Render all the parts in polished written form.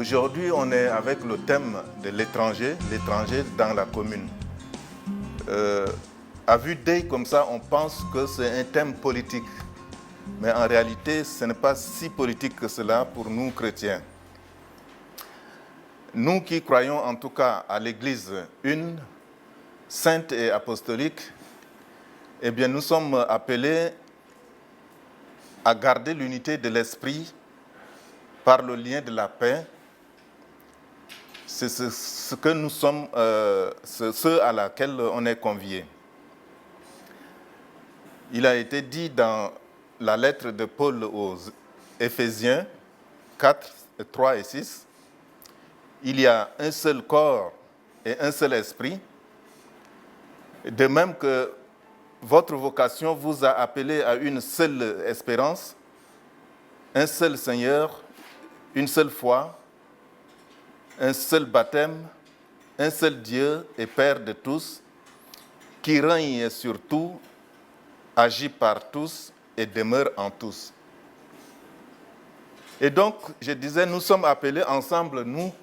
Aujourd'hui, on est avec le thème de l'étranger dans la commune. À vue d'œil comme ça, on pense que c'est un thème politique. Mais en réalité, ce n'est pas si politique que cela pour nous chrétiens. Nous qui croyons en tout cas à l'Église une, sainte et apostolique, eh bien nous sommes appelés à garder l'unité de l'esprit par le lien de la paix. C'est ce que nous sommes, ceux à laquelle on est conviés. Il a été dit dans la lettre de Paul aux Éphésiens 4, 3 et 6, il y a un seul corps et un seul esprit, de même que votre vocation vous a appelé à une seule espérance, un seul Seigneur, une seule foi, un seul baptême, un seul Dieu et Père de tous, qui règne sur tout, agit par tous et demeure en tous. Et donc, je disais, nous sommes appelés ensemble, nous,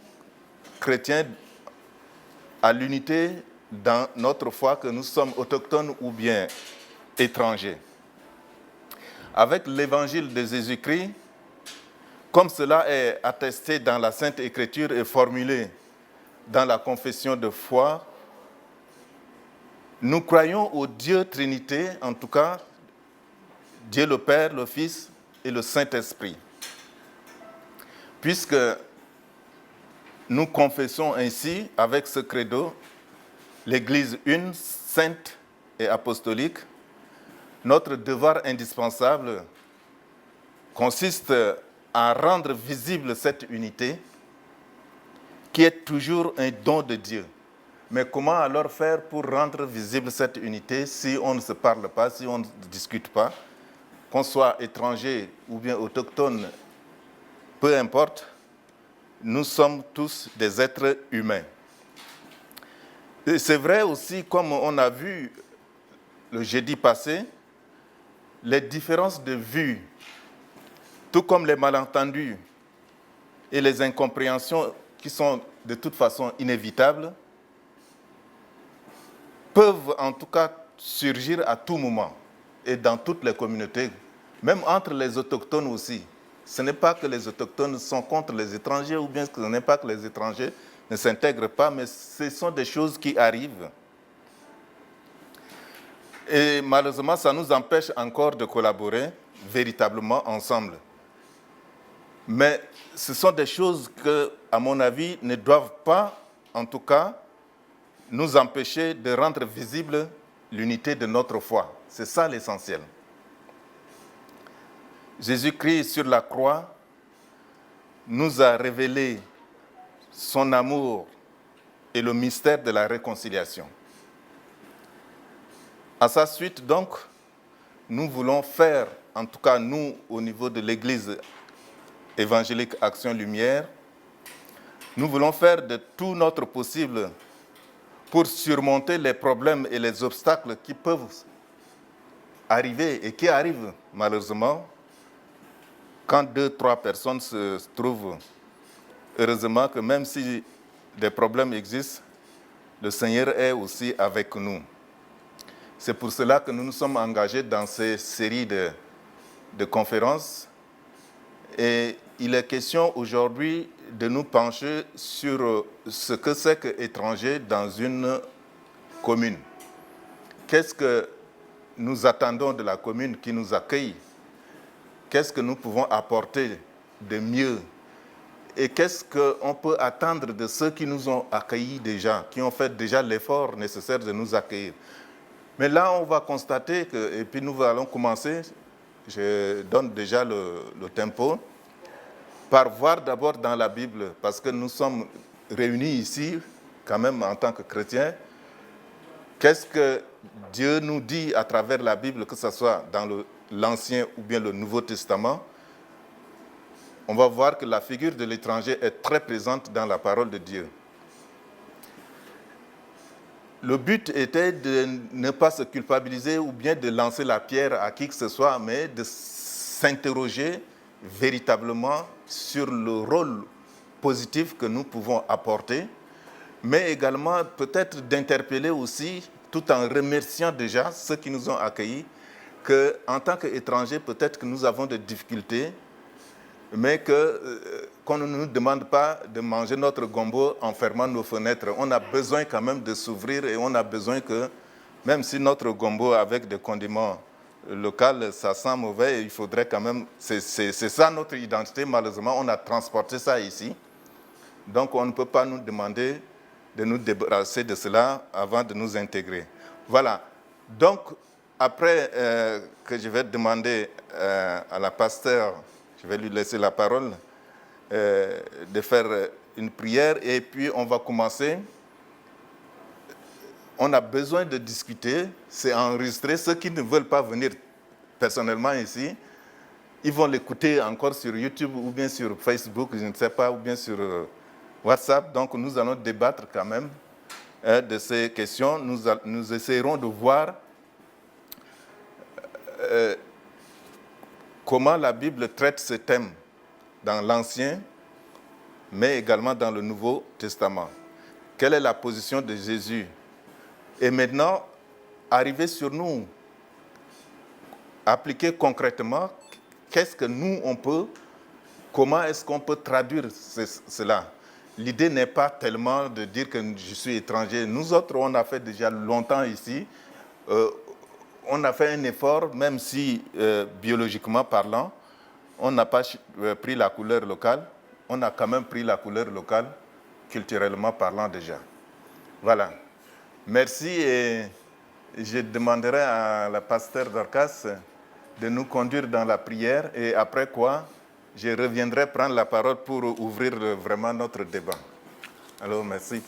chrétiens, à l'unité dans notre foi, que nous sommes autochtones ou bien étrangers. Avec l'évangile de Jésus-Christ, comme cela est attesté dans la Sainte Écriture et formulé dans la confession de foi, nous croyons au Dieu Trinité, en tout cas, Dieu le Père, le Fils et le Saint-Esprit. Puisque nous confessons ainsi, avec ce credo, l'Église une, sainte et apostolique, notre devoir indispensable consiste à rendre visible cette unité qui est toujours un don de Dieu. Mais comment alors faire pour rendre visible cette unité si on ne se parle pas, si on ne discute pas, qu'on soit étranger ou bien autochtone, peu importe, nous sommes tous des êtres humains. Et c'est vrai aussi, comme on a vu le jeudi passé, les différences de vue, tout comme les malentendus et les incompréhensions qui sont de toute façon inévitables, peuvent en tout cas surgir à tout moment et dans toutes les communautés, même entre les autochtones aussi. Ce n'est pas que les autochtones sont contre les étrangers ou bien ce n'est pas que les étrangers ne s'intègrent pas, mais ce sont des choses qui arrivent. Et malheureusement, ça nous empêche encore de collaborer véritablement ensemble. Mais ce sont des choses que, à mon avis, ne doivent pas, en tout cas, nous empêcher de rendre visible l'unité de notre foi. C'est ça l'essentiel. Jésus-Christ sur la croix nous a révélé son amour et le mystère de la réconciliation. À sa suite, donc, nous voulons faire, en tout cas nous, au niveau de l'Église évangélique Action Lumière, nous voulons faire de tout notre possible pour surmonter les problèmes et les obstacles qui peuvent arriver et qui arrivent malheureusement quand 2-3 personnes se trouvent. Heureusement que même si des problèmes existent, le Seigneur est aussi avec nous. C'est pour cela que nous nous sommes engagés dans ces séries de conférences. Et il est question aujourd'hui de nous pencher sur ce que c'est qu'étranger dans une commune. Qu'est-ce que nous attendons de la commune qui nous accueille? Qu'est-ce que nous pouvons apporter de mieux? Et qu'est-ce qu'on peut attendre de ceux qui nous ont accueillis déjà, qui ont fait déjà l'effort nécessaire de nous accueillir? Mais là, on va constater que, et puis nous allons commencer, je donne déjà le tempo, par voir d'abord dans la Bible, parce que nous sommes réunis ici, quand même en tant que chrétiens, qu'est-ce que Dieu nous dit à travers la Bible, que ce soit dans l'Ancien ou bien le Nouveau Testament. On va voir que la figure de l'étranger est très présente dans la parole de Dieu. Le but était de ne pas se culpabiliser ou bien de lancer la pierre à qui que ce soit, mais de s'interroger véritablement sur le rôle positif que nous pouvons apporter, mais également peut-être d'interpeller aussi, tout en remerciant déjà ceux qui nous ont accueillis, qu'en tant qu'étrangers, peut-être que nous avons des difficultés, mais qu'on ne nous demande pas de manger notre gombo en fermant nos fenêtres. On a besoin quand même de s'ouvrir et on a besoin que, même si notre gombo avec des condiments locaux, ça sent mauvais, il faudrait quand même... C'est ça notre identité, malheureusement, on a transporté ça ici. Donc on ne peut pas nous demander de nous débarrasser de cela avant de nous intégrer. Voilà. Donc, après que je vais demander à la pasteur, je vais lui laisser la parole, de faire une prière et puis on va commencer. On a besoin de discuter, c'est enregistré. Ceux qui ne veulent pas venir personnellement ici, ils vont l'écouter encore sur YouTube ou bien sur Facebook, je ne sais pas, ou bien sur WhatsApp. Donc nous allons débattre quand même de ces questions. Nous essayerons de voir comment la Bible traite ce thème dans l'Ancien, mais également dans le Nouveau Testament. Quelle est la position de Jésus? Et maintenant, arriver sur nous, appliquer concrètement, qu'est-ce que nous, on peut, comment est-ce qu'on peut traduire cela? L'idée n'est pas tellement de dire que je suis étranger. Nous autres, on a fait déjà longtemps ici. On a fait un effort, même si biologiquement parlant, on n'a pas pris la couleur locale. On a quand même pris la couleur locale, culturellement parlant déjà. Voilà. Merci et je demanderai à la pasteur Dorcas de nous conduire dans la prière et après quoi, je reviendrai prendre la parole pour ouvrir vraiment notre débat. Alors, merci.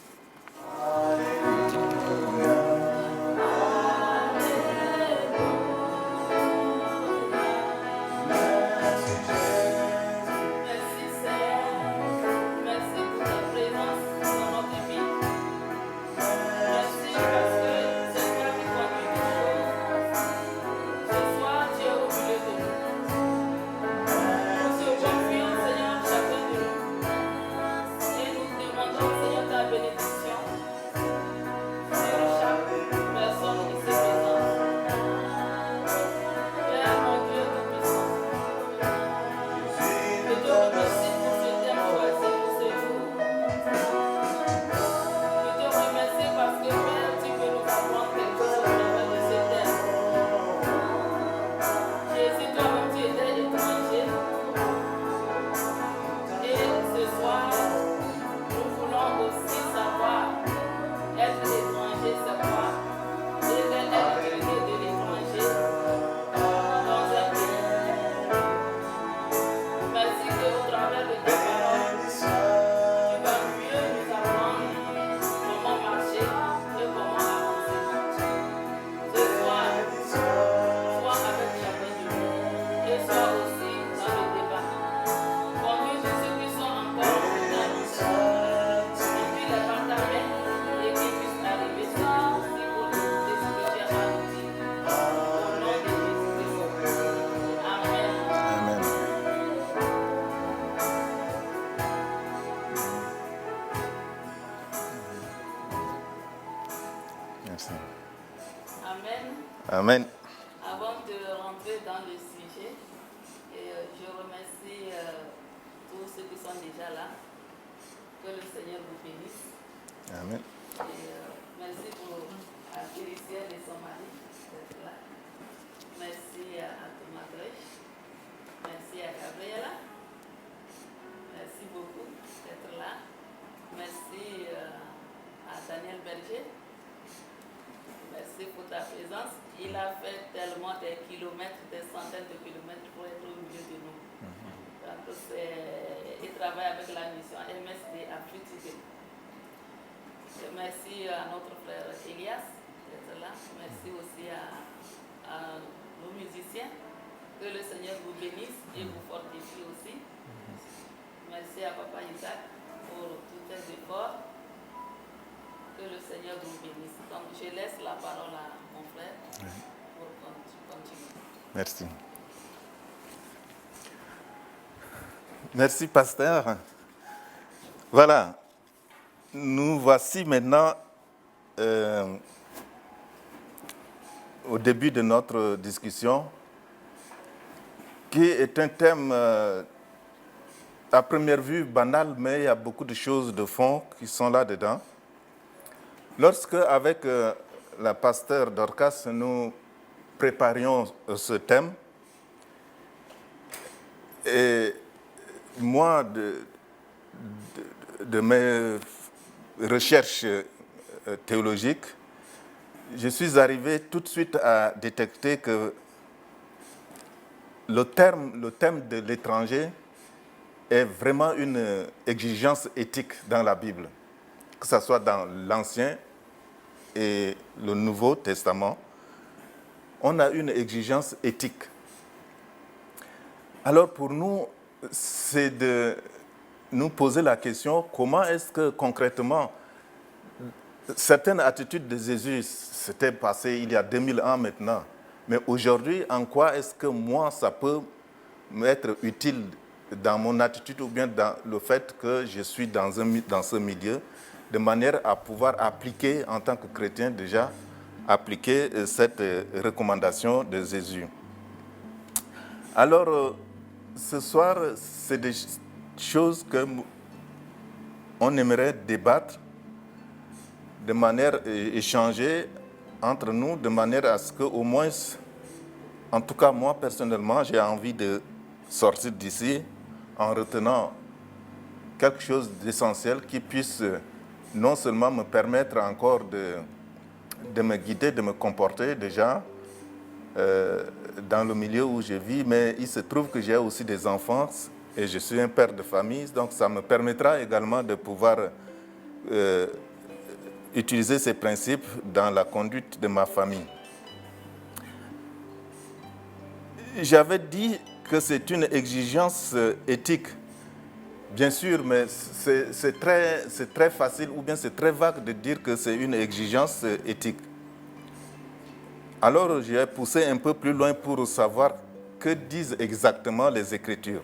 Amen. Avant de rentrer dans le sujet, je remercie tous ceux qui sont déjà là. Que le Seigneur vous bénisse. Amen. Et, merci pour Félicien et son mari d'être là. Merci à Thomas Grèche. Merci à Gabriela. Merci beaucoup d'être là. Merci à Daniel Berger. Merci pour ta présence. Il a fait tellement des kilomètres, des centaines de kilomètres pour être au milieu de nous. Donc, il travaille avec la mission MSD à Fruitier. Merci à notre frère Elias d'être là. Merci aussi à nos musiciens. Que le Seigneur vous bénisse et vous fortifie aussi. Merci à Papa Isaac pour tous tes efforts. Que le Seigneur vous bénisse. Donc, je laisse la parole à mon frère pour continuer. Merci. Merci, pasteur. Voilà, nous voici maintenant au début de notre discussion, qui est un thème à première vue banal, mais il y a beaucoup de choses de fond qui sont là-dedans. Lorsque, avec la pasteur Dorcas, nous préparions ce thème, et moi, de mes recherches théologiques, je suis arrivé tout de suite à détecter que le thème de l'étranger est vraiment une exigence éthique dans la Bible, que ce soit dans l'Ancien et le Nouveau Testament. On a une exigence éthique. Alors pour nous, c'est de nous poser la question, comment est-ce que concrètement, certaines attitudes de Jésus s'étaient passées il y a 2000 ans maintenant, mais aujourd'hui, en quoi est-ce que moi, ça peut m'être utile dans mon attitude ou bien dans le fait que je suis dans ce milieu, de manière à pouvoir appliquer, en tant que chrétien déjà, appliquer cette recommandation de Jésus. Alors, ce soir, c'est des choses qu'on aimerait débattre de manière échangée entre nous, de manière à ce qu'au moins, en tout cas moi personnellement, j'ai envie de sortir d'ici en retenant quelque chose d'essentiel qui puisse non seulement me permettre encore de me guider, de me comporter déjà dans le milieu où je vis, mais il se trouve que j'ai aussi des enfants et je suis un père de famille, donc ça me permettra également de pouvoir utiliser ces principes dans la conduite de ma famille. J'avais dit que c'est une exigence éthique, bien sûr, mais c'est très facile ou bien c'est très vague de dire que c'est une exigence éthique. Alors j'ai poussé un peu plus loin pour savoir que disent exactement les Écritures.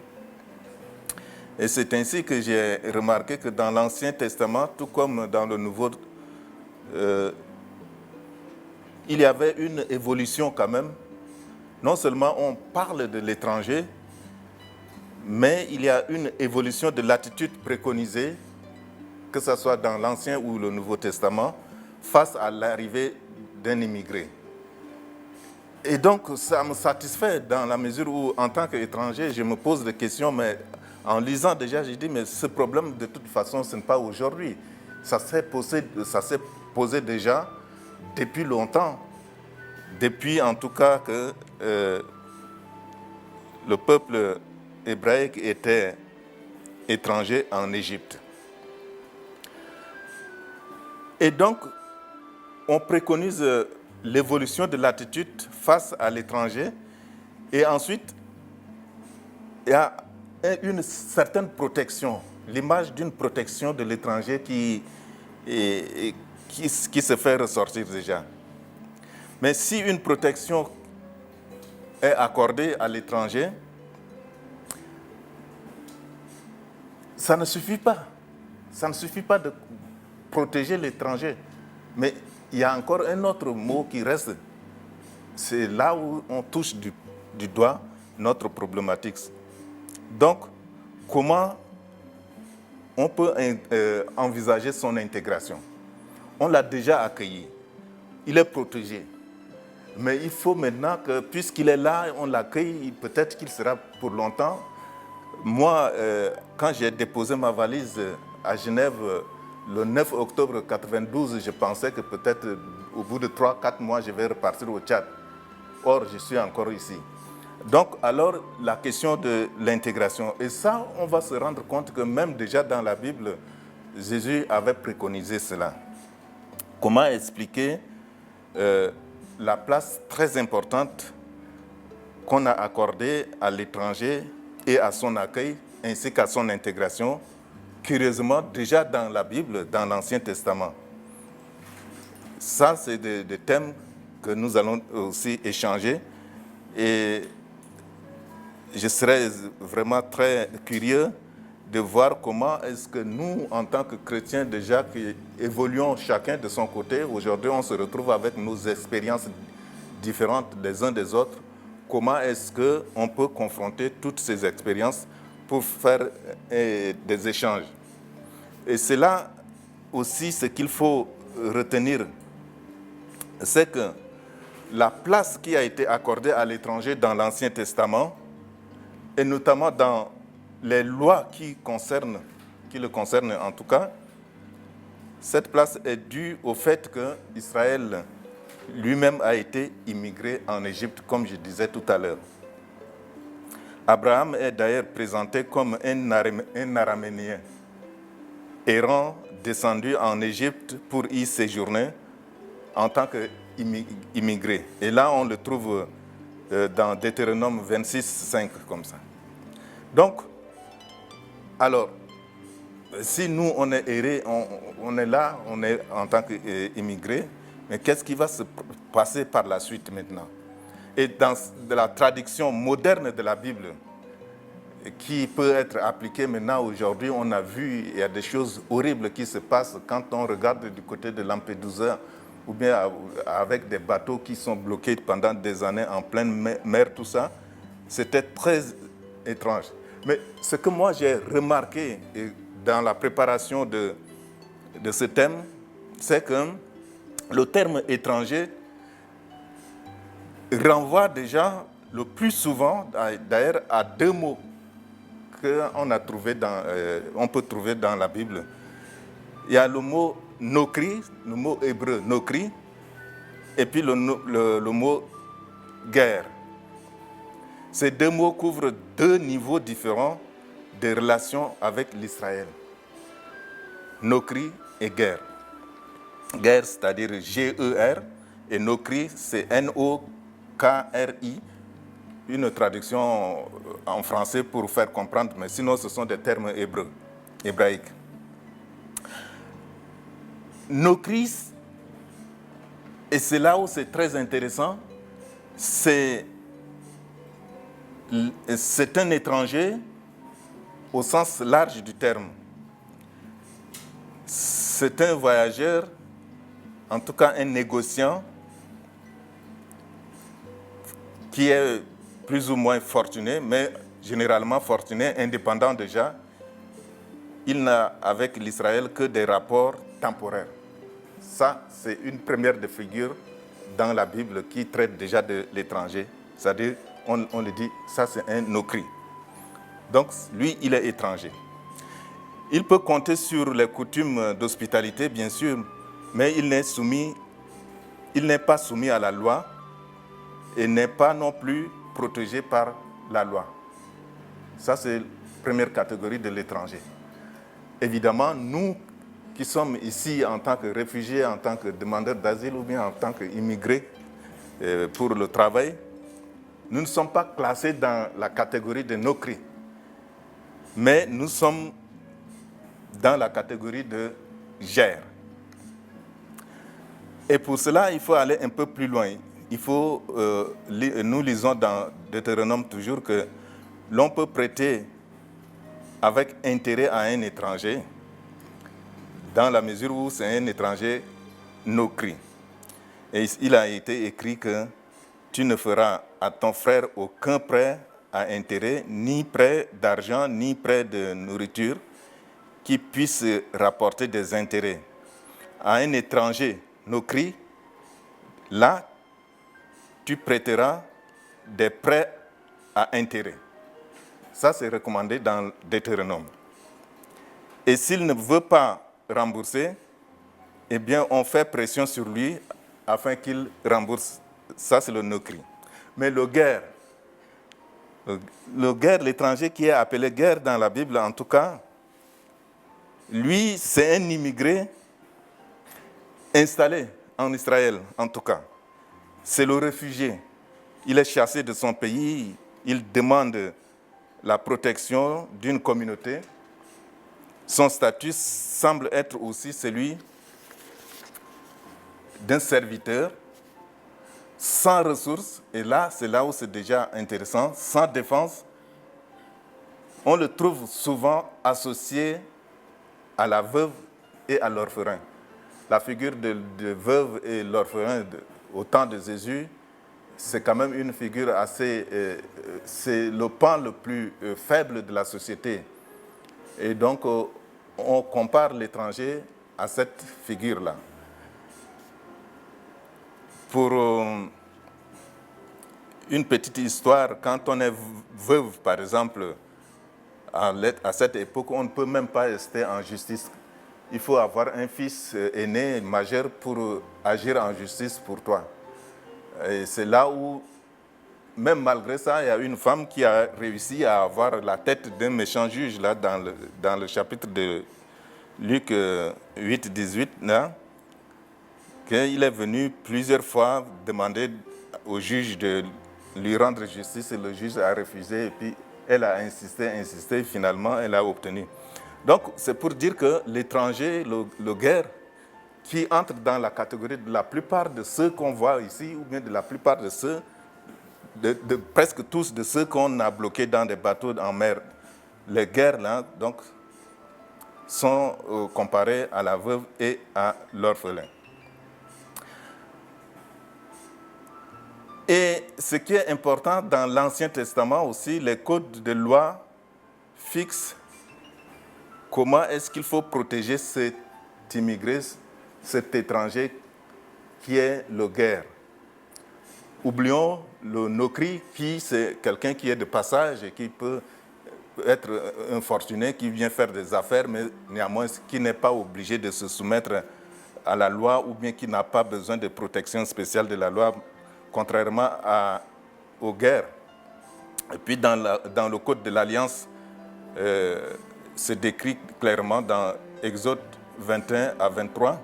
Et c'est ainsi que j'ai remarqué que dans l'Ancien Testament, tout comme dans le Nouveau, il y avait une évolution quand même. Non seulement on parle de l'étranger, mais il y a une évolution de l'attitude préconisée, que ce soit dans l'Ancien ou le Nouveau Testament, face à l'arrivée d'un immigré. Et donc, ça me satisfait dans la mesure où, en tant qu'étranger, je me pose des questions, mais en lisant déjà, j'ai dit, mais ce problème, de toute façon, ce n'est pas aujourd'hui. Ça s'est posé déjà depuis longtemps. Depuis, en tout cas, que le peuple hébraïque était étranger en Égypte. Et donc, on préconise l'évolution de l'attitude face à l'étranger. Et ensuite, il y a une certaine protection, l'image d'une protection de l'étranger qui se fait ressortir déjà. Mais si une protection est accordée à l'étranger, ça ne suffit pas. Ça ne suffit pas de protéger l'étranger. Mais il y a encore un autre mot qui reste. C'est là où on touche du doigt notre problématique. Donc, comment on peut envisager son intégration? On l'a déjà accueilli. Il est protégé. Mais il faut maintenant que, puisqu'il est là, on l'accueille, peut-être qu'il sera pour longtemps. Moi, quand j'ai déposé ma valise à Genève le 9 octobre 1992, je pensais que peut-être au bout de 3-4 mois, je vais repartir au Tchad. Or, je suis encore ici. Donc, alors, la question de l'intégration. Et ça, on va se rendre compte que même déjà dans la Bible, Jésus avait préconisé cela. Comment expliquer la place très importante qu'on a accordée à l'étranger et à son accueil, ainsi qu'à son intégration, curieusement, déjà dans la Bible, dans l'Ancien Testament. Ça, c'est des thèmes que nous allons aussi échanger. Et je serais vraiment très curieux de voir comment est-ce que nous, en tant que chrétiens déjà, qui évoluons chacun de son côté, aujourd'hui on se retrouve avec nos expériences différentes des uns des autres, comment est-ce qu'on peut confronter toutes ces expériences pour faire des échanges. Et c'est là aussi ce qu'il faut retenir, c'est que la place qui a été accordée à l'étranger dans l'Ancien Testament, et notamment dans les lois qui le concernent en tout cas, cette place est due au fait qu'Israël lui-même a été immigré en Égypte, comme je disais tout à l'heure. Abraham est d'ailleurs présenté comme un Araménien, errant, descendu en Égypte pour y séjourner en tant qu'immigré. Et là, on le trouve dans Deutéronome 26, 5, comme ça. Donc, alors, si nous, on est errés, on est là, on est en tant qu'immigrés, mais qu'est-ce qui va se passer par la suite maintenant? Et dans la traduction moderne de la Bible, qui peut être appliquée maintenant aujourd'hui, on a vu, il y a des choses horribles qui se passent quand on regarde du côté de Lampedusa, ou bien avec des bateaux qui sont bloqués pendant des années en pleine mer, tout ça. C'était très étrange. Mais ce que moi j'ai remarqué dans la préparation de ce thème, c'est que le terme étranger renvoie déjà le plus souvent, d'ailleurs, à deux mots on peut trouver dans la Bible. Il y a le mot nokri, le mot hébreu nokri, et puis le mot guerre. Ces deux mots couvrent deux niveaux différents de relations avec l'Israël. Nokri et guerre. Guerre, c'est-à-dire G-E-R, et nokri, c'est N-O-K-R-I. Une traduction en français pour faire comprendre, mais sinon ce sont des termes hébraïques. Nokri, et c'est là où c'est très intéressant, c'est un étranger au sens large du terme. C'est un voyageur, en tout cas un négociant, qui est plus ou moins fortuné, mais généralement fortuné, indépendant déjà. Il n'a avec l'Israël que des rapports temporaires. Ça, c'est une première des figures dans la Bible qui traite déjà de l'étranger. C'est-à-dire, on le dit, ça c'est un nokri. Donc, lui, il est étranger. Il peut compter sur les coutumes d'hospitalité, bien sûr, mais il n'est pas soumis à la loi et n'est pas non plus protégé par la loi. Ça, c'est la première catégorie de l'étranger. Évidemment, nous qui sommes ici en tant que réfugiés, en tant que demandeurs d'asile ou bien en tant qu'immigrés pour le travail, nous ne sommes pas classés dans la catégorie de nokri, mais nous sommes dans la catégorie de gère. Et pour cela, il faut aller un peu plus loin. Nous lisons dans Deutéronome toujours que l'on peut prêter avec intérêt à un étranger dans la mesure où c'est un étranger nokri. Et il a été écrit que tu ne feras à ton frère aucun prêt à intérêt, ni prêt d'argent, ni prêt de nourriture, qui puisse rapporter des intérêts. À un étranger nokri, là, tu prêteras des prêts à intérêt. Ça, c'est recommandé dans Deutéronome. Et s'il ne veut pas rembourser, eh bien, on fait pression sur lui afin qu'il rembourse. Ça, c'est le nokri. Mais le guerre, l'étranger qui est appelé guerre dans la Bible, en tout cas, lui, c'est un immigré installé en Israël, en tout cas. C'est le réfugié. Il est chassé de son pays, il demande la protection d'une communauté. Son statut semble être aussi celui d'un serviteur, sans ressources, et là, c'est là où c'est déjà intéressant, sans défense, on le trouve souvent associé à la veuve et à l'orphelin. La figure de veuve et l'orphelin au temps de Jésus, c'est quand même une figure assez... c'est le pan le plus faible de la société. Et donc, on compare l'étranger à cette figure-là. Pour une petite histoire, quand on est veuve, par exemple, à cette époque, on ne peut même pas rester en justice. Il faut avoir un fils aîné, majeur, pour agir en justice pour toi. Et c'est là où, même malgré ça, il y a une femme qui a réussi à avoir la tête d'un méchant juge, là, dans le chapitre de Luc 8, 18, là, qu'il est venu plusieurs fois demander au juge de lui rendre justice et le juge a refusé et puis elle a insisté, finalement elle a obtenu. Donc c'est pour dire que l'étranger, le guerre, qui entre dans la catégorie de la plupart de ceux qu'on voit ici ou bien de la plupart de ceux, de presque tous de ceux qu'on a bloqués dans des bateaux en mer, les guerres là, donc, sont comparés à la veuve et à l'orphelin. Et ce qui est important dans l'Ancien Testament aussi, les codes de loi fixent comment est-ce qu'il faut protéger cet immigré, cet étranger qui est le guerre. Oublions le nokri, qui c'est quelqu'un qui est de passage et qui peut être un fortuné qui vient faire des affaires, mais néanmoins qui n'est pas obligé de se soumettre à la loi ou bien qui n'a pas besoin de protection spéciale de la loi, contrairement aux guerres. Et puis dans le Code de l'Alliance, c'est décrit clairement dans Exode 21 à 23,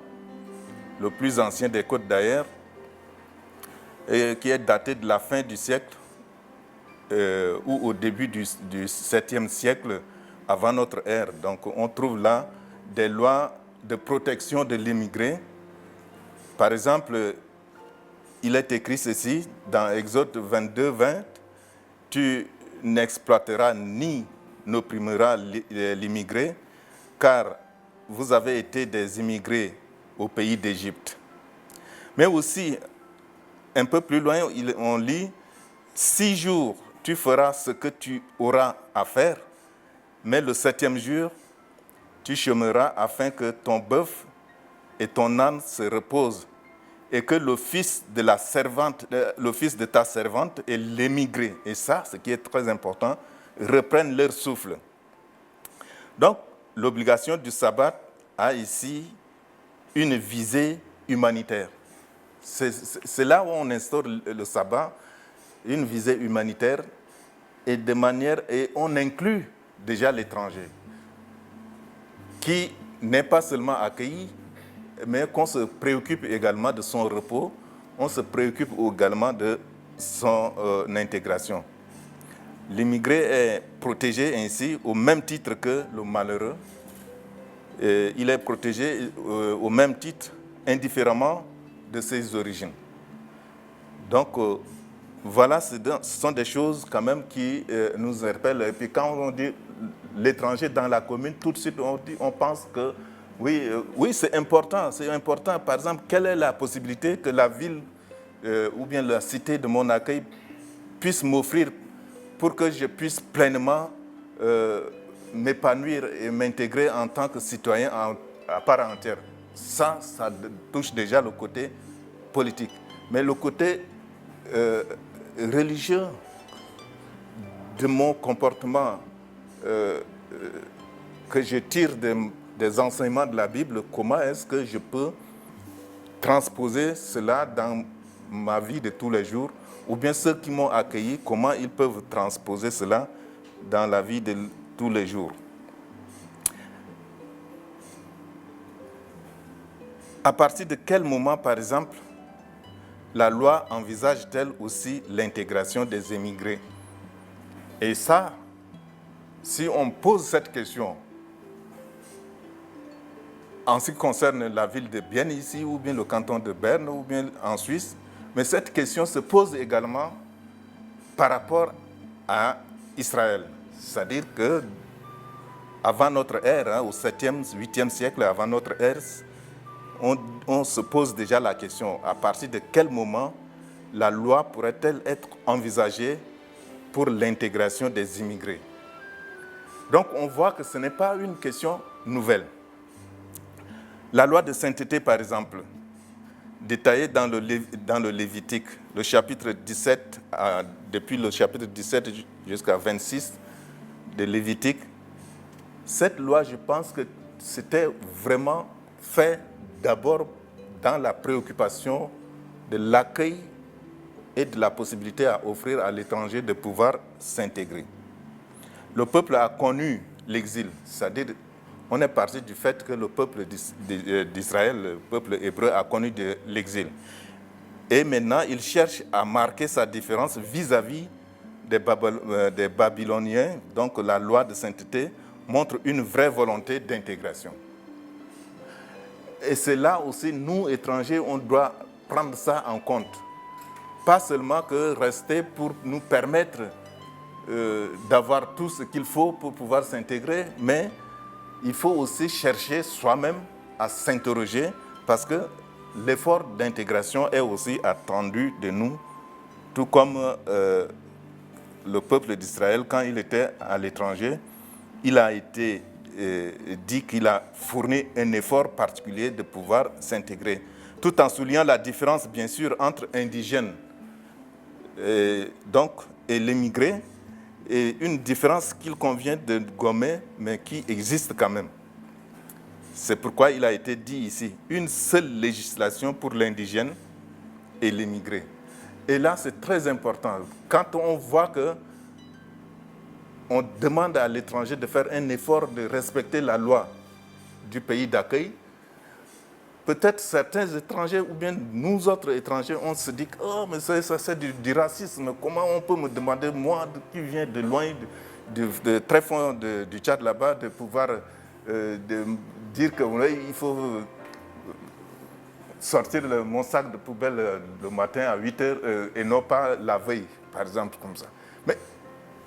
le plus ancien des codes d'ailleurs, qui est daté de la fin du siècle ou au début du 7e siècle avant notre ère. Donc on trouve là des lois de protection de l'immigré. Par exemple, il est écrit ceci dans Exode 22, 20, « Tu n'exploiteras ni n'opprimeras l'immigré, car vous avez été des immigrés au pays d'Égypte. » Mais aussi, un peu plus loin, on lit « 6 jours, tu feras ce que tu auras à faire, mais le 7e jour, tu chômeras afin que ton bœuf et ton âne se reposent, et que le fils de la servante, le fils de ta servante et l'émigré, et ça, ce qui est très important, reprennent leur souffle. » Donc, l'obligation du sabbat a ici une visée humanitaire. C'est là où on instaure le sabbat, une visée humanitaire, et on inclut déjà l'étranger, qui n'est pas seulement accueilli, mais qu'on se préoccupe également de son repos, on se préoccupe également de son intégration. L'immigré est protégé ainsi au même titre que le malheureux. Il est protégé au même titre, indifféremment de ses origines. Donc, voilà, ce sont des choses quand même qui nous interpellent. Et puis quand on dit l'étranger dans la commune, tout de suite on pense que oui, c'est important. Par exemple, quelle est la possibilité que la ville ou bien la cité de mon accueil puisse m'offrir pour que je puisse pleinement m'épanouir et m'intégrer en tant que citoyen à part entière. Ça touche déjà le côté politique. Mais le côté religieux de mon comportement que je tire des enseignements de la Bible, comment est-ce que je peux transposer cela dans ma vie de tous les jours, ou bien ceux qui m'ont accueilli, comment ils peuvent transposer cela dans la vie de tous les jours. À partir de quel moment, par exemple, la loi envisage-t-elle aussi l'intégration des émigrés? Et ça, si on pose cette question, en ce qui concerne la ville de Bienne ici, ou bien le canton de Berne, ou bien en Suisse, mais cette question se pose également par rapport à Israël. C'est-à-dire que avant notre ère, au 7e, 8e siècle avant notre ère, on se pose déjà la question, à partir de quel moment la loi pourrait-elle être envisagée pour l'intégration des immigrés? Donc on voit que ce n'est pas une question nouvelle. La loi de sainteté, par exemple, détaillée dans le Lévitique, le chapitre 17, depuis le chapitre 17 jusqu'à 26 de Lévitique, cette loi, je pense que c'était vraiment fait d'abord dans la préoccupation de l'accueil et de la possibilité à offrir à l'étranger de pouvoir s'intégrer. Le peuple a connu l'exil, c'est-à-dire on est parti du fait que le peuple d'Israël, le peuple hébreu, a connu l'exil. Et maintenant, il cherche à marquer sa différence vis-à-vis des Babyloniens. Donc la loi de sainteté montre une vraie volonté d'intégration. Et c'est là aussi, nous, étrangers, on doit prendre ça en compte. Pas seulement que rester pour nous permettre d'avoir tout ce qu'il faut pour pouvoir s'intégrer, mais il faut aussi chercher soi-même à s'interroger parce que l'effort d'intégration est aussi attendu de nous, tout comme le peuple d'Israël, quand il était à l'étranger, il a été dit qu'il a fourni un effort particulier de pouvoir s'intégrer, tout en soulignant la différence, bien sûr, entre indigènes et l'immigré, et une différence qu'il convient de gommer, mais qui existe quand même. C'est pourquoi il a été dit ici, une seule législation pour l'indigène et l'immigré. Et là, c'est très important. Quand on voit que on demande à l'étranger de faire un effort de respecter la loi du pays d'accueil, peut-être certains étrangers ou bien nous autres étrangers, on se dit que oh, mais ça c'est du racisme. Comment on peut me demander, moi qui viens de loin, de très fond du Tchad là-bas, de pouvoir de dire qu'il faut sortir mon sac de poubelle le matin à 8 heures et non pas la veille, par exemple, comme ça. Mais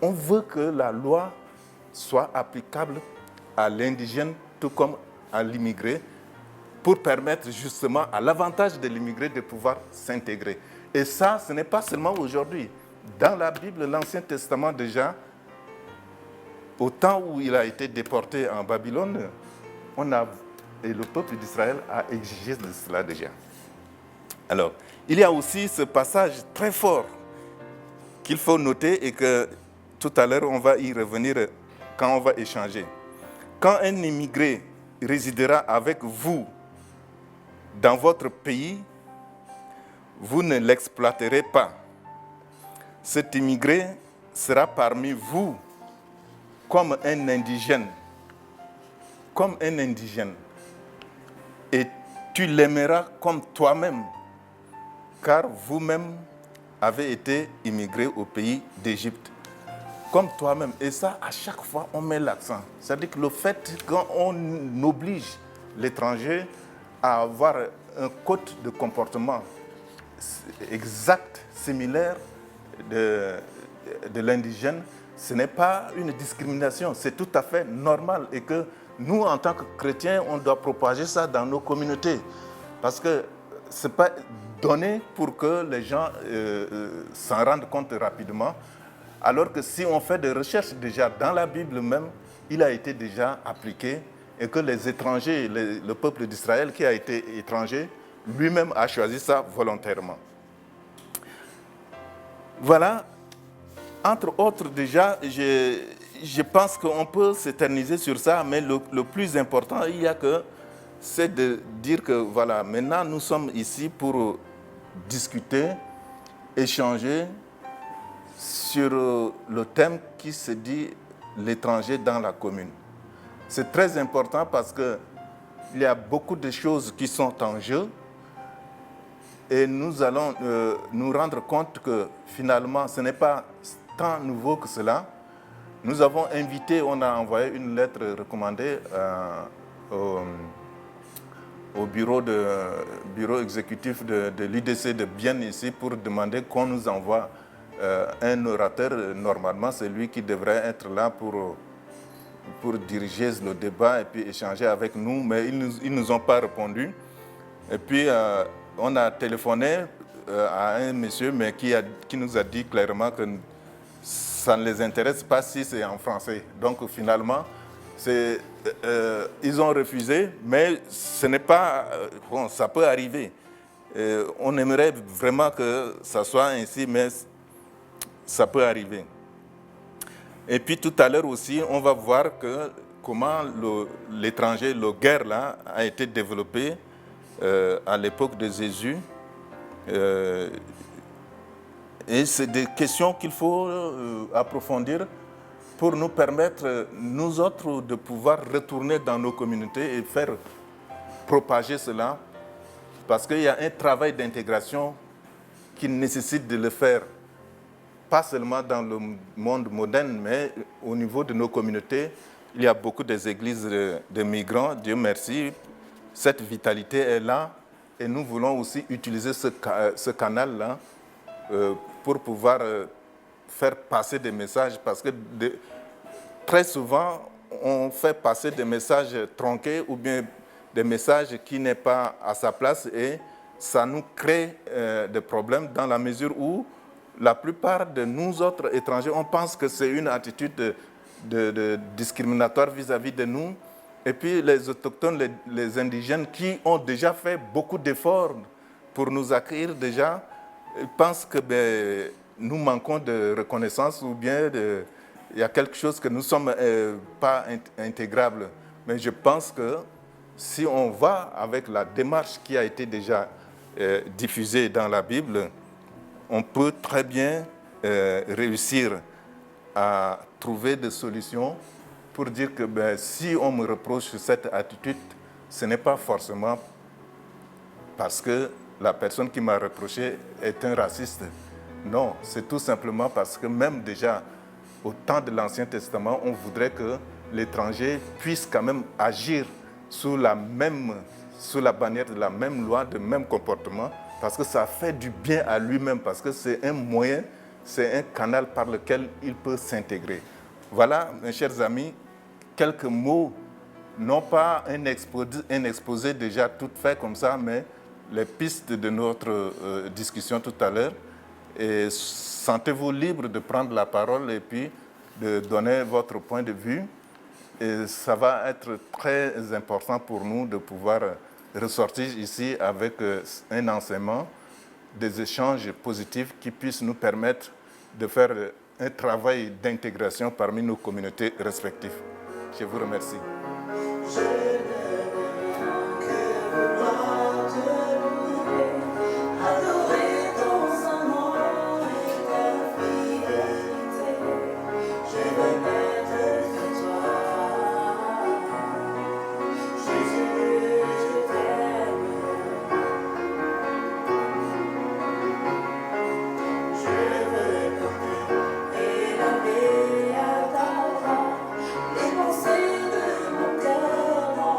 on veut que la loi soit applicable à l'indigène tout comme à l'immigré, pour permettre justement à l'avantage de l'immigré de pouvoir s'intégrer. Et ça, ce n'est pas seulement aujourd'hui. Dans la Bible, l'Ancien Testament déjà, au temps où il a été déporté en Babylone, et le peuple d'Israël a exigé de cela déjà. Alors, il y a aussi ce passage très fort qu'il faut noter et que tout à l'heure on va y revenir quand on va échanger. Quand un immigré résidera avec vous dans votre pays, vous ne l'exploiterez pas. Cet immigré sera parmi vous comme un indigène. Comme un indigène. Et tu l'aimeras comme toi-même, car vous-même avez été immigré au pays d'Égypte. Comme toi-même. Et ça, à chaque fois, on met l'accent. C'est-à-dire que le fait qu'on oblige l'étranger à avoir un code de comportement exact, similaire de l'indigène, ce n'est pas une discrimination, c'est tout à fait normal et que nous, en tant que chrétiens, on doit propager ça dans nos communautés parce que ce n'est pas donné pour que les gens s'en rendent compte rapidement, alors que si on fait des recherches déjà dans la Bible même, il a été déjà appliqué et que les étrangers, le peuple d'Israël qui a été étranger, lui-même a choisi ça volontairement. Voilà, entre autres déjà, je pense qu'on peut s'éterniser sur ça, mais le plus important, c'est de dire que voilà, maintenant nous sommes ici pour discuter, échanger sur le thème qui se dit l'étranger dans la commune. C'est très important parce qu'il y a beaucoup de choses qui sont en jeu et nous allons nous rendre compte que finalement ce n'est pas tant nouveau que cela. Nous avons invité, on a envoyé une lettre recommandée au bureau exécutif de l'IDC de Bienne ici pour demander qu'on nous envoie un orateur, normalement, c'est lui qui devrait être là pour diriger le débat et puis échanger avec nous, mais ils nous ont pas répondu. Et puis, on a téléphoné à un monsieur, mais qui nous a dit clairement que ça ne les intéresse pas si c'est en français. Donc, finalement, ils ont refusé, mais ce n'est pas... bon, ça peut arriver. On aimerait vraiment que ça soit ainsi, mais ça peut arriver. Et puis tout à l'heure aussi, on va voir comment l'étranger, le guerre là, a été développé à l'époque de Jésus. Et c'est des questions qu'il faut approfondir pour nous permettre, nous autres, de pouvoir retourner dans nos communautés et faire propager cela. Parce qu'il y a un travail d'intégration qui nécessite de le faire, pas seulement dans le monde moderne, mais au niveau de nos communautés. Il y a beaucoup d'églises de migrants, Dieu merci. Cette vitalité est là et nous voulons aussi utiliser ce canal-là pour pouvoir faire passer des messages, parce que très souvent, on fait passer des messages tronqués ou bien des messages qui n'est pas à sa place et ça nous crée des problèmes dans la mesure où la plupart de nous autres étrangers, on pense que c'est une attitude discriminatoire vis-à-vis de nous. Et puis les autochtones, les indigènes qui ont déjà fait beaucoup d'efforts pour nous accueillir déjà, pensent que nous manquons de reconnaissance ou bien il y a quelque chose que nous ne sommes pas intégrables. Mais je pense que si on va avec la démarche qui a été déjà diffusée dans la Bible, on peut très bien réussir à trouver des solutions pour dire que si on me reproche cette attitude, ce n'est pas forcément parce que la personne qui m'a reproché est un raciste. Non, c'est tout simplement parce que même déjà au temps de l'Ancien Testament, on voudrait que l'étranger puisse quand même agir sous la bannière de la même loi, de même comportement, parce que ça fait du bien à lui-même, parce que c'est un moyen, c'est un canal par lequel il peut s'intégrer. Voilà, mes chers amis, quelques mots, non pas un exposé déjà tout fait comme ça, mais les pistes de notre discussion tout à l'heure. Et sentez-vous libre de prendre la parole et puis de donner votre point de vue. Et ça va être très important pour nous de pouvoir ressortir ici avec un enseignement, des échanges positifs qui puissent nous permettre de faire un travail d'intégration parmi nos communautés respectives. Je vous remercie. Les pensées de mon cœur.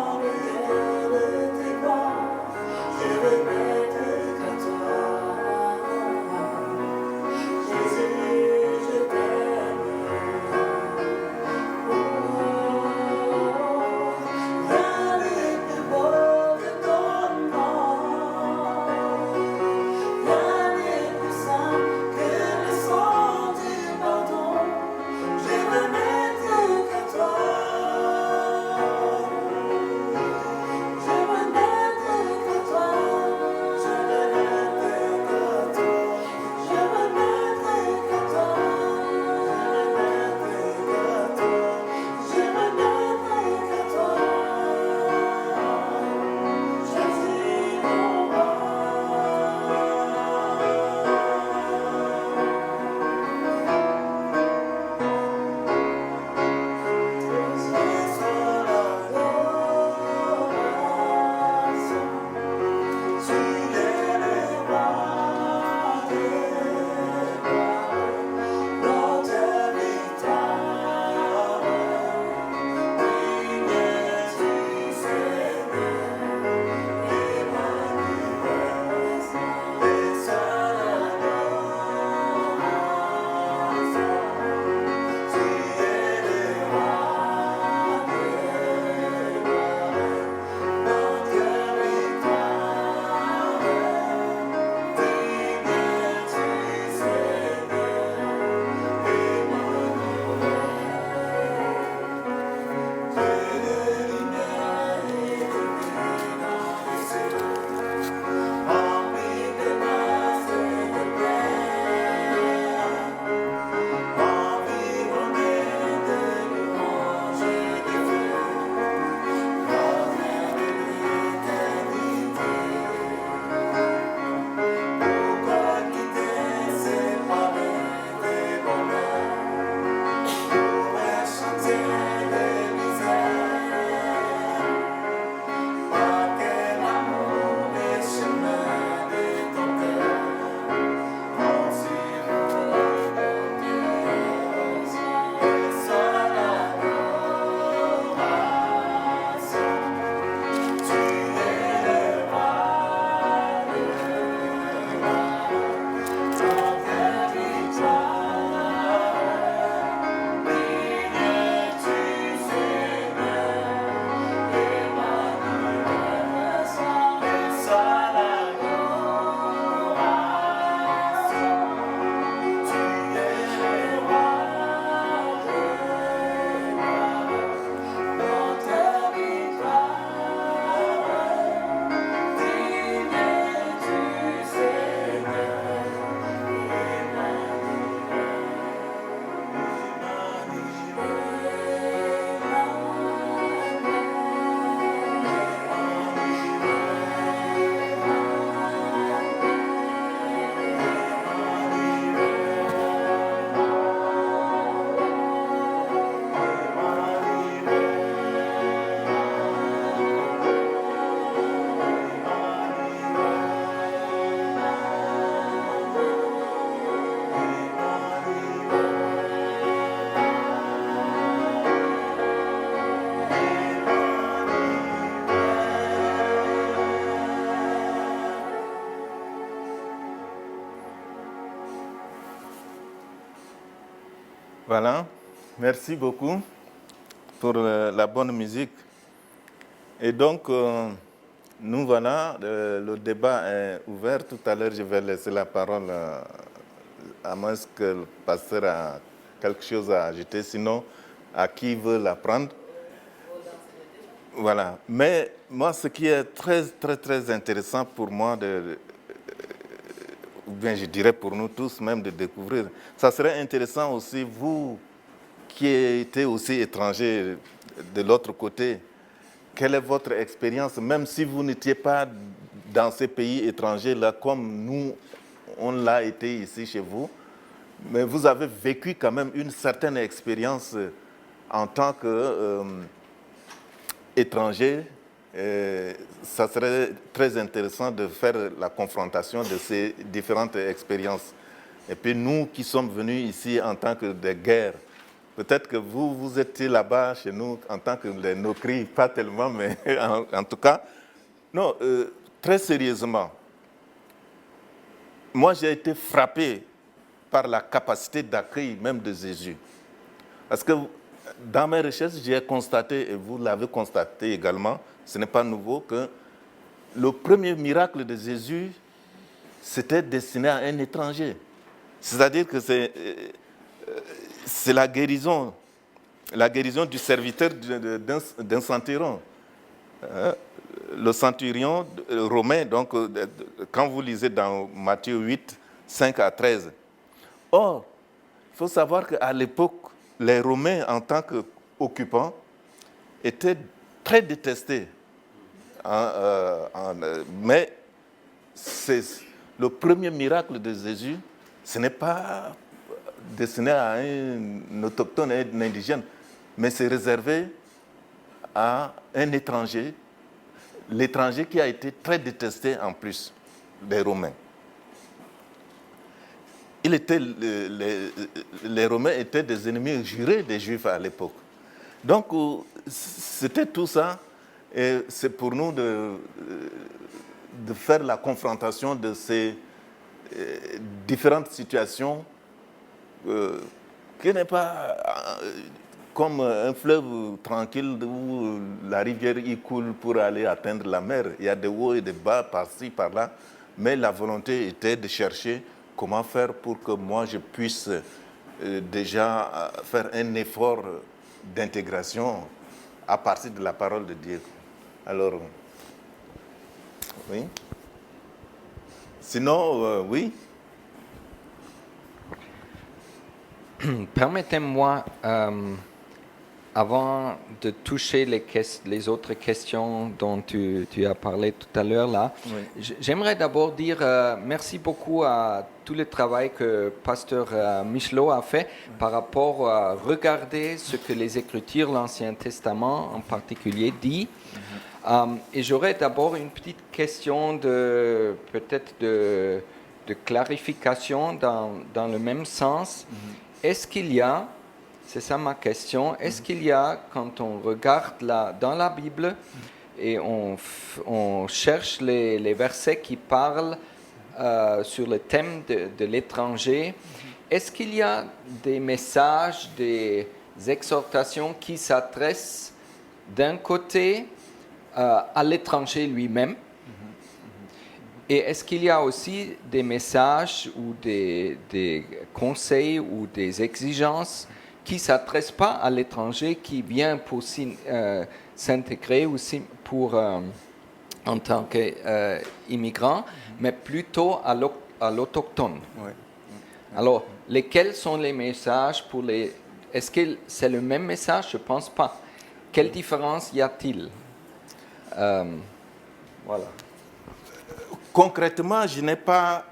Voilà, merci beaucoup pour la bonne musique. Et donc, nous voilà, le débat est ouvert. Tout à l'heure, je vais laisser la parole à moins que le pasteur a quelque chose à ajouter. Sinon, à qui veut la prendre? Voilà. Mais moi, ce qui est très, très, très intéressant pour moi, ou bien je dirais pour nous tous même de découvrir, ça serait intéressant aussi, vous qui étiez aussi étranger de l'autre côté, quelle est votre expérience, même si vous n'étiez pas dans ces pays étrangers-là comme nous, on l'a été ici chez vous, mais vous avez vécu quand même une certaine expérience en tant qu'étranger. Ça serait très intéressant de faire la confrontation de ces différentes expériences. Et puis nous qui sommes venus ici en tant que des guerres, peut-être que vous étiez là-bas chez nous en tant que les nocris, pas tellement, mais en tout cas, non, très sérieusement, moi j'ai été frappé par la capacité d'accueil même de Jésus. Parce que dans mes recherches, j'ai constaté, et vous l'avez constaté également, ce n'est pas nouveau, que le premier miracle de Jésus, c'était destiné à un étranger. C'est-à-dire que c'est la guérison du serviteur d'un centurion. Le centurion romain, donc quand vous lisez dans Matthieu 8, 5 à 13. Or, il faut savoir qu'à l'époque, les Romains, en tant qu'occupants, étaient très détestés. Mais le premier miracle de Jésus, ce n'est pas destiné à un autochtone, un indigène, mais c'est réservé à un étranger, l'étranger qui a été très détesté en plus des Romains. Les Romains étaient des ennemis jurés des Juifs à l'époque. Donc, c'était tout ça, et c'est pour nous de faire la confrontation de ces différentes situations qui n'est pas comme un fleuve tranquille où la rivière y coule pour aller atteindre la mer. Il y a des hauts et des bas par-ci, par-là, mais la volonté était de chercher comment faire pour que moi je puisse déjà faire un effort d'intégration à partir de la parole de Dieu. Alors, oui. Sinon, oui. Permettez-moi, avant de toucher les autres questions dont tu as parlé tout à l'heure, là, oui. J'aimerais d'abord dire merci beaucoup à tout le travail que Pasteur Michelot a fait par rapport à regarder ce que les Écritures, l'Ancien Testament en particulier, dit. Et j'aurais d'abord une petite question peut-être de clarification dans le même sens. Est-ce qu'il y a, c'est ça ma question, est-ce qu'il y a, quand on regarde dans la Bible et on cherche les versets qui parlent sur le thème de l'étranger, est-ce qu'il y a des messages, des exhortations qui s'adressent d'un côté à l'étranger lui-même? Et est-ce qu'il y a aussi des messages ou des conseils ou des exigences qui ne s'adressent pas à l'étranger, qui vient pour s'intégrer aussi en tant qu'immigrant, mais plutôt à l'autochtone? Oui. Alors, lesquels sont les messages pour les... Est-ce que c'est le même message? Je ne pense pas. Quelle différence y a-t-il? Voilà. Concrètement, je n'ai pas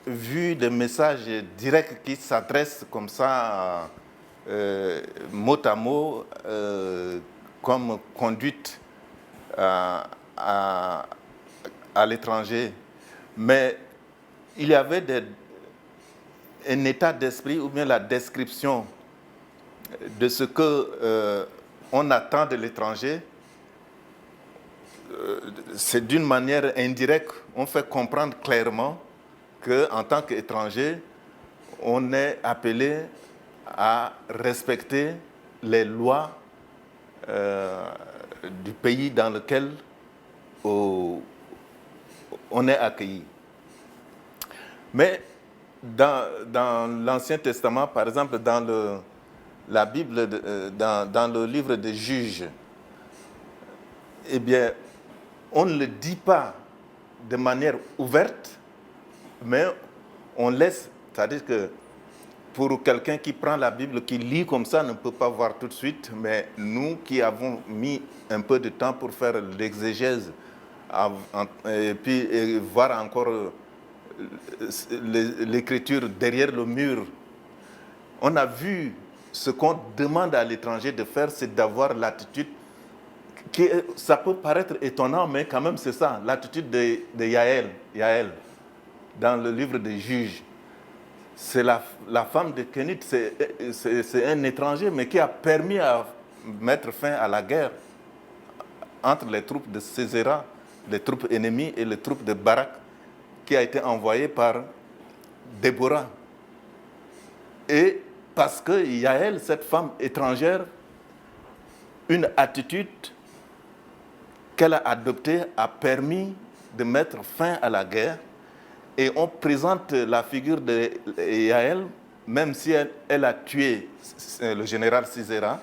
vu de message direct qui s'adresse comme ça, mot à mot, comme conduite à l'étranger. Mais il y avait un état d'esprit ou bien la description de ce qu'on attend de l'étranger. C'est d'une manière indirecte, on fait comprendre clairement qu'en tant qu'étranger, on est appelé à respecter les lois du pays dans lequel on est accueilli. Mais dans l'Ancien Testament, par exemple, dans la Bible, dans le livre des Juges, eh bien, on ne le dit pas de manière ouverte, mais on laisse, c'est-à-dire que pour quelqu'un qui prend la Bible, qui lit comme ça, ne peut pas voir tout de suite, mais nous qui avons mis un peu de temps pour faire l'exégèse, et puis voir encore l'écriture derrière le mur, on a vu ce qu'on demande à l'étranger de faire, c'est d'avoir l'attitude, ça peut paraître étonnant, mais quand même c'est ça, l'attitude de Yaël, dans le livre des Juges. C'est la femme de Kénit, c'est un étranger, mais qui a permis à mettre fin à la guerre entre les troupes de Sisera, les troupes ennemies, et les troupes de Barak, qui a été envoyée par Déborah. Et parce que Yaël, cette femme étrangère, une attitude qu'elle a adoptée a permis de mettre fin à la guerre. Et on présente la figure de Yaël, même si elle a tué le général Sisera,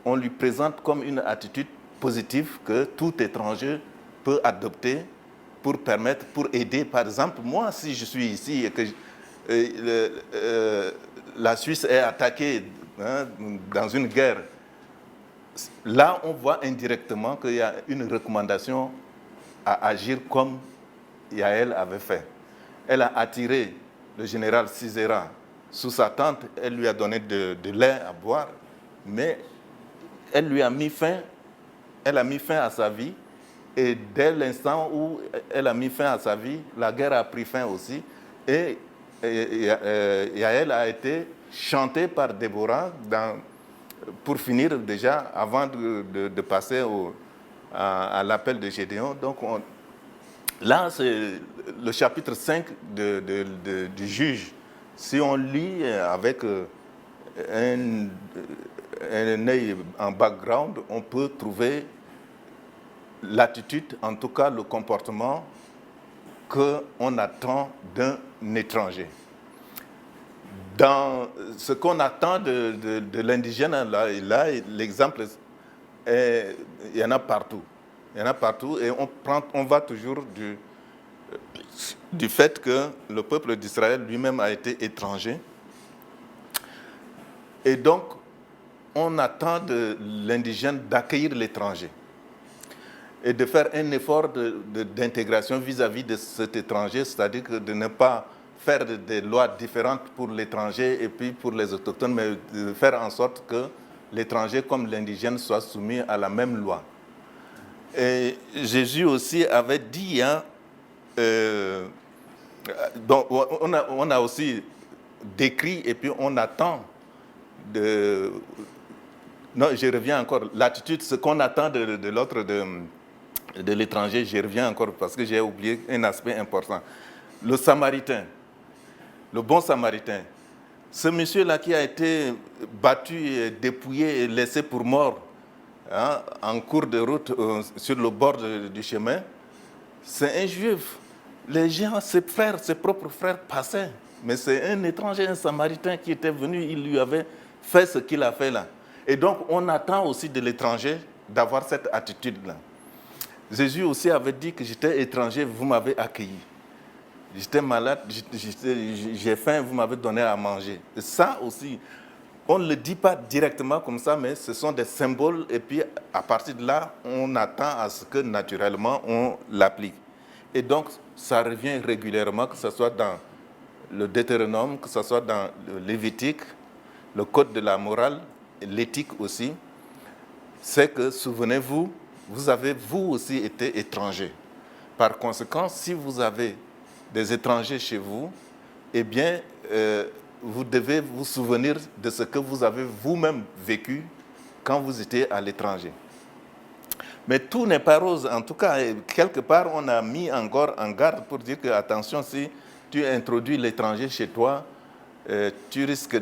on lui présente comme une attitude positive que tout étranger peut adopter pour aider. Par exemple, moi, si je suis ici et que la Suisse est attaquée dans une guerre, là, on voit indirectement qu'il y a une recommandation à agir comme Yaël avait fait. Elle a attiré le général Sisera sous sa tente, elle lui a donné de lait à boire, mais elle a mis fin à sa vie, et dès l'instant où elle a mis fin à sa vie, la guerre a pris fin aussi, et Yaël a été chantée par Déborah pour finir déjà, avant de passer à l'appel de Gédéon. Donc là, c'est le chapitre 5 du Juge. Si on lit avec un œil en background, on peut trouver l'attitude, en tout cas le comportement qu'on attend d'un étranger. Dans ce qu'on attend de l'indigène, là l'exemple, il y en a partout. Il y en a partout, et on va toujours du fait que le peuple d'Israël lui-même a été étranger. Et donc, on attend de l'indigène d'accueillir l'étranger et de faire un effort d'intégration vis-à-vis de cet étranger, c'est-à-dire que de ne pas faire des lois différentes pour l'étranger et puis pour les autochtones, mais de faire en sorte que l'étranger comme l'indigène soient soumis à la même loi. Et Jésus aussi avait dit, donc on a aussi décrit et puis on attend non, je reviens encore, l'attitude, ce qu'on attend de l'autre, de l'étranger, je reviens encore parce que j'ai oublié un aspect important. Le Samaritain, le bon Samaritain, ce monsieur-là qui a été battu, dépouillé et laissé pour mort, en cours de route sur le bord du chemin, c'est un juif. Les gens, ses propres frères passaient, mais c'est un étranger, un Samaritain qui était venu, il lui avait fait ce qu'il a fait là. Et donc on attend aussi de l'étranger d'avoir cette attitude-là. Jésus aussi avait dit que j'étais étranger, vous m'avez accueilli. J'étais malade, j'ai faim, vous m'avez donné à manger. Et ça aussi, on ne le dit pas directement comme ça, mais ce sont des symboles. Et puis, à partir de là, on attend à ce que, naturellement, on l'applique. Et donc, ça revient régulièrement, que ce soit dans le Deutéronome, que ce soit dans le Lévitique, le Code de la morale, l'éthique aussi. C'est que, souvenez-vous, vous avez vous aussi été étranger. Par conséquent, si vous avez des étrangers chez vous, eh bien, vous devez vous souvenir de ce que vous avez vous-même vécu quand vous étiez à l'étranger. Mais tout n'est pas rose. En tout cas, quelque part, on a mis encore en garde pour dire que, attention, si tu introduis l'étranger chez toi, tu risques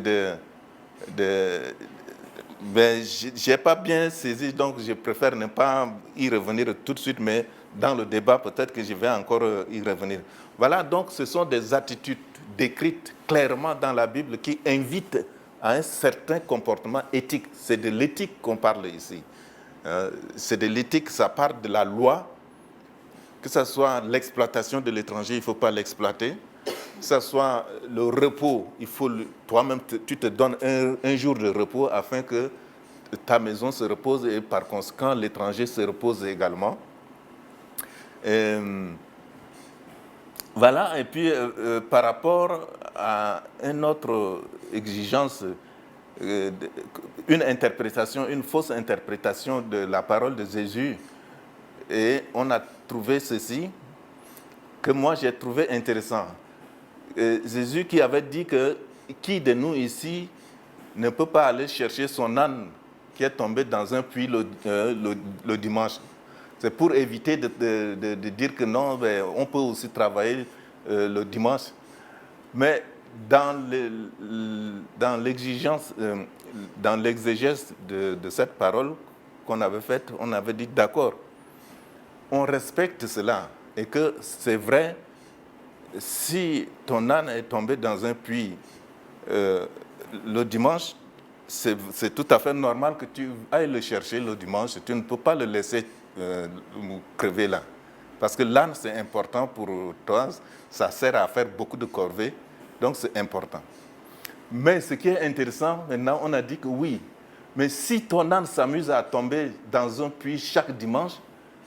ben, je n'ai pas bien saisi, donc je préfère ne pas y revenir tout de suite, mais dans le débat, peut-être que je vais encore y revenir. Voilà, donc ce sont des attitudes décrites clairement dans la Bible qui invitent à un certain comportement éthique. C'est de l'éthique qu'on parle ici. C'est de l'éthique, ça part de la loi, que ce soit l'exploitation de l'étranger, il ne faut pas l'exploiter. Que ce soit le repos, il faut toi-même, tu te donnes un jour de repos afin que ta maison se repose et par conséquent l'étranger se repose également. Voilà, et puis par rapport à une autre exigence, une interprétation, une fausse interprétation de la parole de Jésus, et on a trouvé ceci que moi j'ai trouvé intéressant. Jésus qui avait dit que qui de nous ici ne peut pas aller chercher son âne qui est tombé dans un puits le dimanche. C'est pour éviter de dire que non, ben, on peut aussi travailler le dimanche. Mais dans l'exigence, dans l'exégèse de cette parole qu'on avait faite, on avait dit d'accord, on respecte cela et que c'est vrai. Si ton âne est tombé dans un puits le dimanche, c'est tout à fait normal que tu ailles le chercher le dimanche. Tu ne peux pas le laisser crever là. Parce que l'âne, c'est important pour toi. Ça sert à faire beaucoup de corvées. Donc, c'est important. Mais ce qui est intéressant, maintenant, on a dit que oui. Mais si ton âne s'amuse à tomber dans un puits chaque dimanche,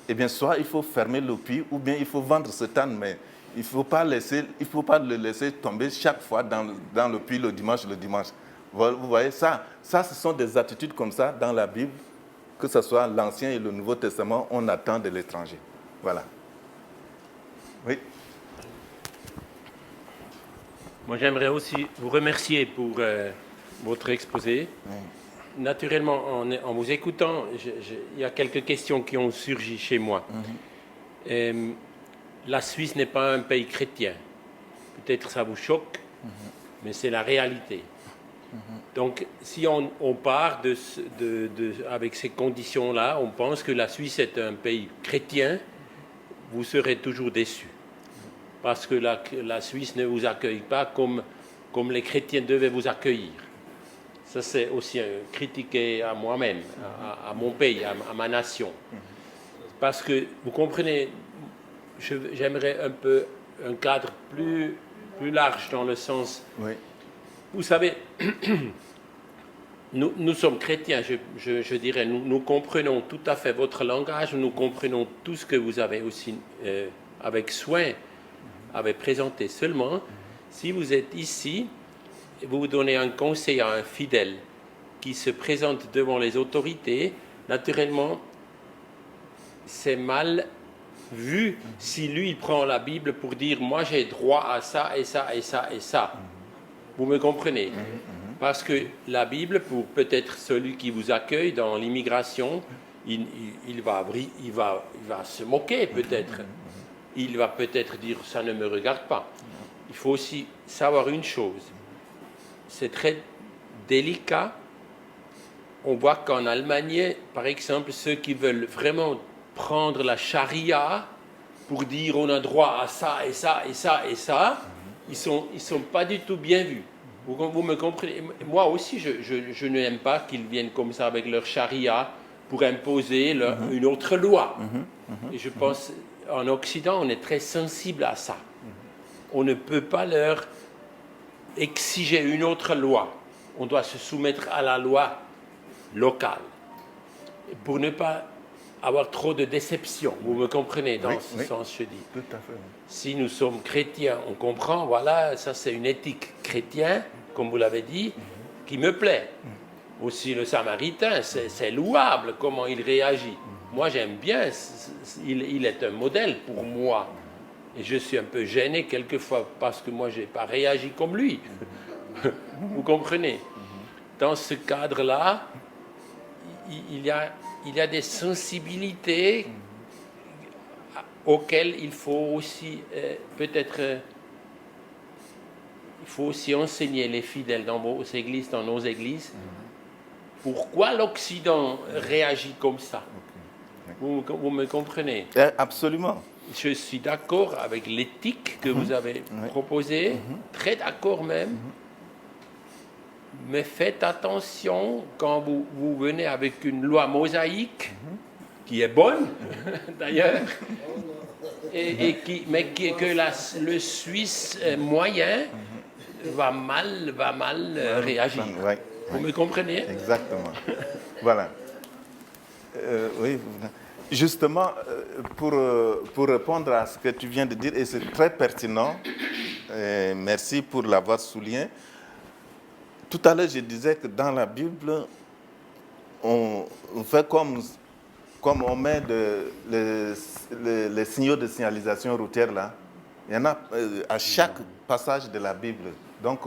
eh bien, soit il faut fermer le puits ou bien il faut vendre cet âne. Mais il ne faut pas le laisser tomber chaque fois dans le puits le dimanche. Vous voyez, ça, ce sont des attitudes comme ça dans la Bible, que ce soit l'Ancien et le Nouveau Testament, on attend de l'étranger. Voilà. Oui. Moi, j'aimerais aussi vous remercier pour votre exposé. Oui. Naturellement, en vous écoutant, il y a quelques questions qui ont surgi chez moi. Mm-hmm. La Suisse n'est pas un pays chrétien. Peut-être ça vous choque, mais c'est la réalité. Donc, si on part avec ces conditions-là, on pense que la Suisse est un pays chrétien, vous serez toujours déçus. Parce que la Suisse ne vous accueille pas comme les chrétiens devaient vous accueillir. Ça, c'est aussi critiquer à moi-même, à mon pays, à ma nation. Parce que, vous comprenez, j'aimerais un peu un cadre plus large dans le sens... Oui. Vous savez, nous sommes chrétiens, je dirais, nous comprenons tout à fait votre langage, nous comprenons tout ce que vous avez aussi, avec soin, avez présenté. Seulement, si vous êtes ici, vous donnez un conseil à un fidèle qui se présente devant les autorités, naturellement, c'est mal vu si lui il prend la Bible pour dire « moi j'ai droit à ça et ça et ça et ça ». Vous me comprenez? Parce que la Bible, pour peut-être celui qui vous accueille dans l'immigration, il va se moquer peut-être. Il va peut-être dire « ça ne me regarde pas ». Il faut aussi savoir une chose, c'est très délicat. On voit qu'en Allemagne, par exemple, ceux qui veulent vraiment prendre la charia pour dire on a droit à ça et ça et ça et ça, ils sont pas du tout bien vus. Vous me comprenez? Moi aussi, je n'aime pas qu'ils viennent comme ça avec leur charia pour imposer une autre loi. Et je pense, en Occident, on est très sensible à ça. On ne peut pas leur exiger une autre loi. On doit se soumettre à la loi locale pour ne pas avoir trop de déception. Vous me comprenez dans ce sens, je dis. Tout à fait. Si nous sommes chrétiens, on comprend, voilà, ça c'est une éthique chrétienne, comme vous l'avez dit, qui me plaît. Aussi le Samaritain, c'est louable comment il réagit. Moi j'aime bien, il est un modèle pour moi. Et je suis un peu gêné quelquefois parce que moi je n'ai pas réagi comme lui. Vous comprenez? Dans ce cadre-là, il y a des sensibilités auxquelles il faut aussi peut-être il faut aussi enseigner les fidèles dans vos églises, dans nos églises, pourquoi l'Occident réagit comme ça. Vous me comprenez? Absolument. Je suis d'accord avec l'éthique que vous avez proposée, très d'accord même. Mais faites attention quand vous venez avec une loi mosaïque, qui est bonne d'ailleurs, mais que le Suisse moyen va mal réagir. Vous me comprenez? Exactement. Voilà. Oui. Justement, pour répondre à ce que tu viens de dire, et c'est très pertinent, merci pour l'avoir souligné. Tout à l'heure, je disais que dans la Bible, on fait comme on met les signaux de signalisation routière là. Il y en a à chaque passage de la Bible. Donc,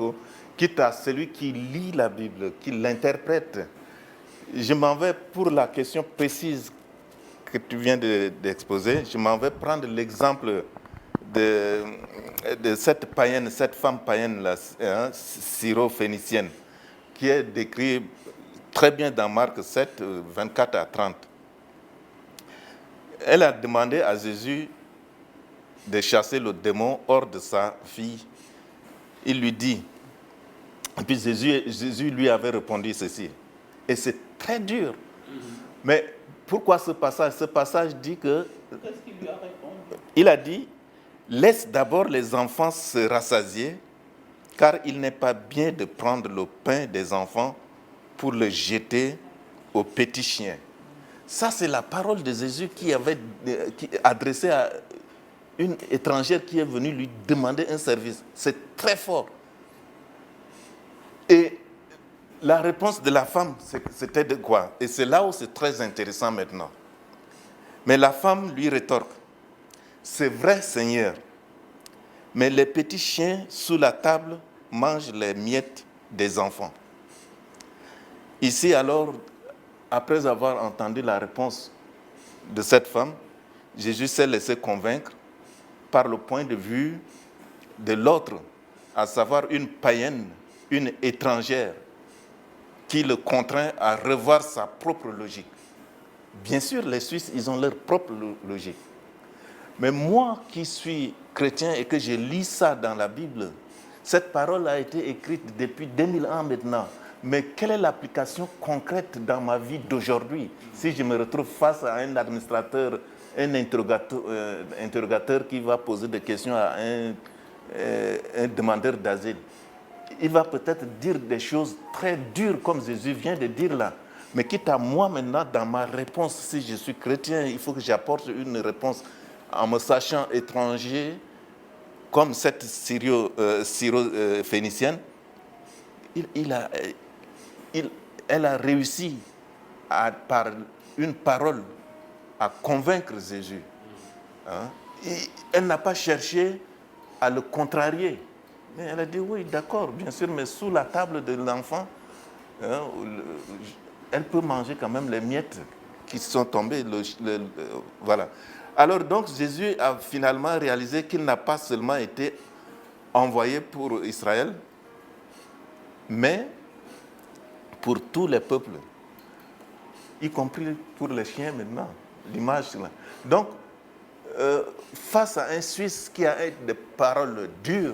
quitte à celui qui lit la Bible, qui l'interprète. Je m'en vais pour la question précise que tu viens d'exposer. Je m'en vais prendre l'exemple de cette païenne, cette femme païenne, là, syro-phénicienne, qui est décrite très bien dans Marc 7, 24 à 30. Elle a demandé à Jésus de chasser le démon hors de sa fille. Il lui dit, et puis Jésus lui avait répondu ceci. Et c'est très dur. Mais pourquoi ce passage? Ce passage dit que... Qu'est-ce qu'il lui a répondu? Il a dit, laisse d'abord les enfants se rassasier, car il n'est pas bien de prendre le pain des enfants pour le jeter aux petits chiens. Ça, c'est la parole de Jésus qui adressée à une étrangère qui est venue lui demander un service. C'est très fort. Et la réponse de la femme, c'était de quoi? Et c'est là où c'est très intéressant maintenant. Mais la femme lui rétorque, c'est vrai, Seigneur, mais les petits chiens sous la table mangent les miettes des enfants. Ici, alors, après avoir entendu la réponse de cette femme, Jésus s'est laissé convaincre par le point de vue de l'autre, à savoir une païenne, une étrangère, qui le contraint à revoir sa propre logique. Bien sûr, les Suisses, ils ont leur propre logique. Mais moi qui suis chrétien et que je lis ça dans la Bible, cette parole a été écrite depuis 2000 ans maintenant. Mais quelle est l'application concrète dans ma vie d'aujourd'hui si je me retrouve face à un administrateur, un interrogateur qui va poser des questions à un demandeur d'asile? Il va peut-être dire des choses très dures comme Jésus vient de dire là. Mais quitte à moi maintenant, dans ma réponse, si je suis chrétien, il faut que j'apporte une réponse en me sachant étranger, comme cette syro-phénicienne. Elle a réussi par une parole à convaincre Jésus. Hein? Elle n'a pas cherché à le contrarier. Mais elle a dit oui, d'accord, bien sûr, mais sous la table de l'enfant, hein, elle peut manger quand même les miettes qui sont tombées. Voilà. Alors donc Jésus a finalement réalisé qu'il n'a pas seulement été envoyé pour Israël, mais pour tous les peuples, y compris pour les chiens maintenant, l'image là. Donc, face à un Suisse qui a des paroles dures,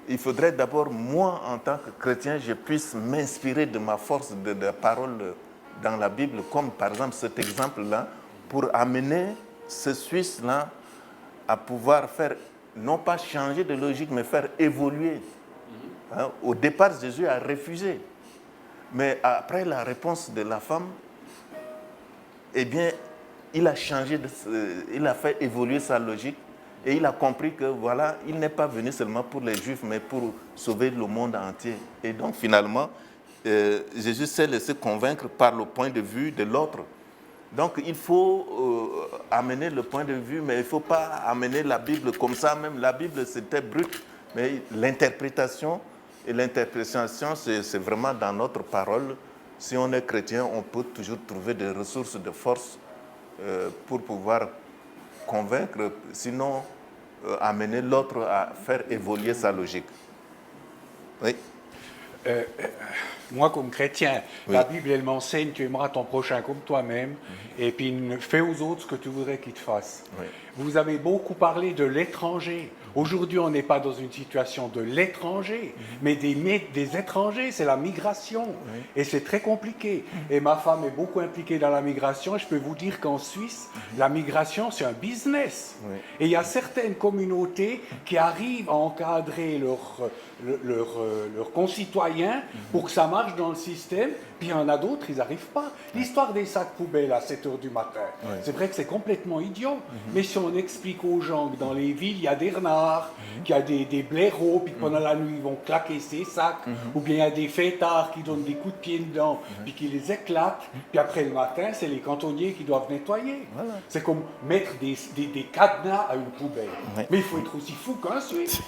il faudrait d'abord, moi, en tant que chrétien, je puisse m'inspirer de ma force de la parole dans la Bible, comme par exemple cet exemple-là, pour amener ce Suisse-là à pouvoir faire, non pas changer de logique, mais faire évoluer. Hein? Au départ, Jésus a refusé. Mais après la réponse de la femme, eh bien, il a changé, il a fait évoluer sa logique et il a compris que voilà, il n'est pas venu seulement pour les Juifs, mais pour sauver le monde entier. Et donc finalement, Jésus s'est laissé convaincre par le point de vue de l'autre. Donc il faut amener le point de vue, mais il ne faut pas amener la Bible comme ça. Même la Bible, c'était brut, mais l'interprétation, et l'interprétation, c'est vraiment dans notre parole. Si on est chrétien, on peut toujours trouver des ressources de force pour pouvoir convaincre, sinon amener l'autre à faire évoluer sa logique. Oui. Moi, comme chrétien, Oui. la Bible, elle m'enseigne, tu aimeras ton prochain comme toi-même, et puis fais aux autres ce que tu voudrais qu'ils te fassent. Oui. Vous avez beaucoup parlé de l'étranger. Aujourd'hui, on n'est pas dans une situation de l'étranger, mais des étrangers, c'est la migration. Et c'est très compliqué. Et ma femme est beaucoup impliquée dans la migration, et je peux vous dire qu'en Suisse, la migration, c'est un business. Oui. Et il y a certaines communautés qui arrivent à encadrer leurs concitoyens pour que ça marche dans le système, puis il y en a d'autres, ils n'arrivent pas. L'histoire des sacs poubelles à 7 h du matin, c'est vrai que c'est complètement idiot, mais si on explique aux gens que dans les villes, il y a des renards, qu'il y a des blaireaux, puis que pendant la nuit, ils vont claquer ces sacs, ou bien il y a des fêtards qui donnent des coups de pied dedans, puis qui les éclatent, puis après le matin, c'est les cantonniers qui doivent nettoyer. Voilà. C'est comme mettre des cadenas à une poubelle. Ouais. Mais il faut être aussi fou qu'un Suisse.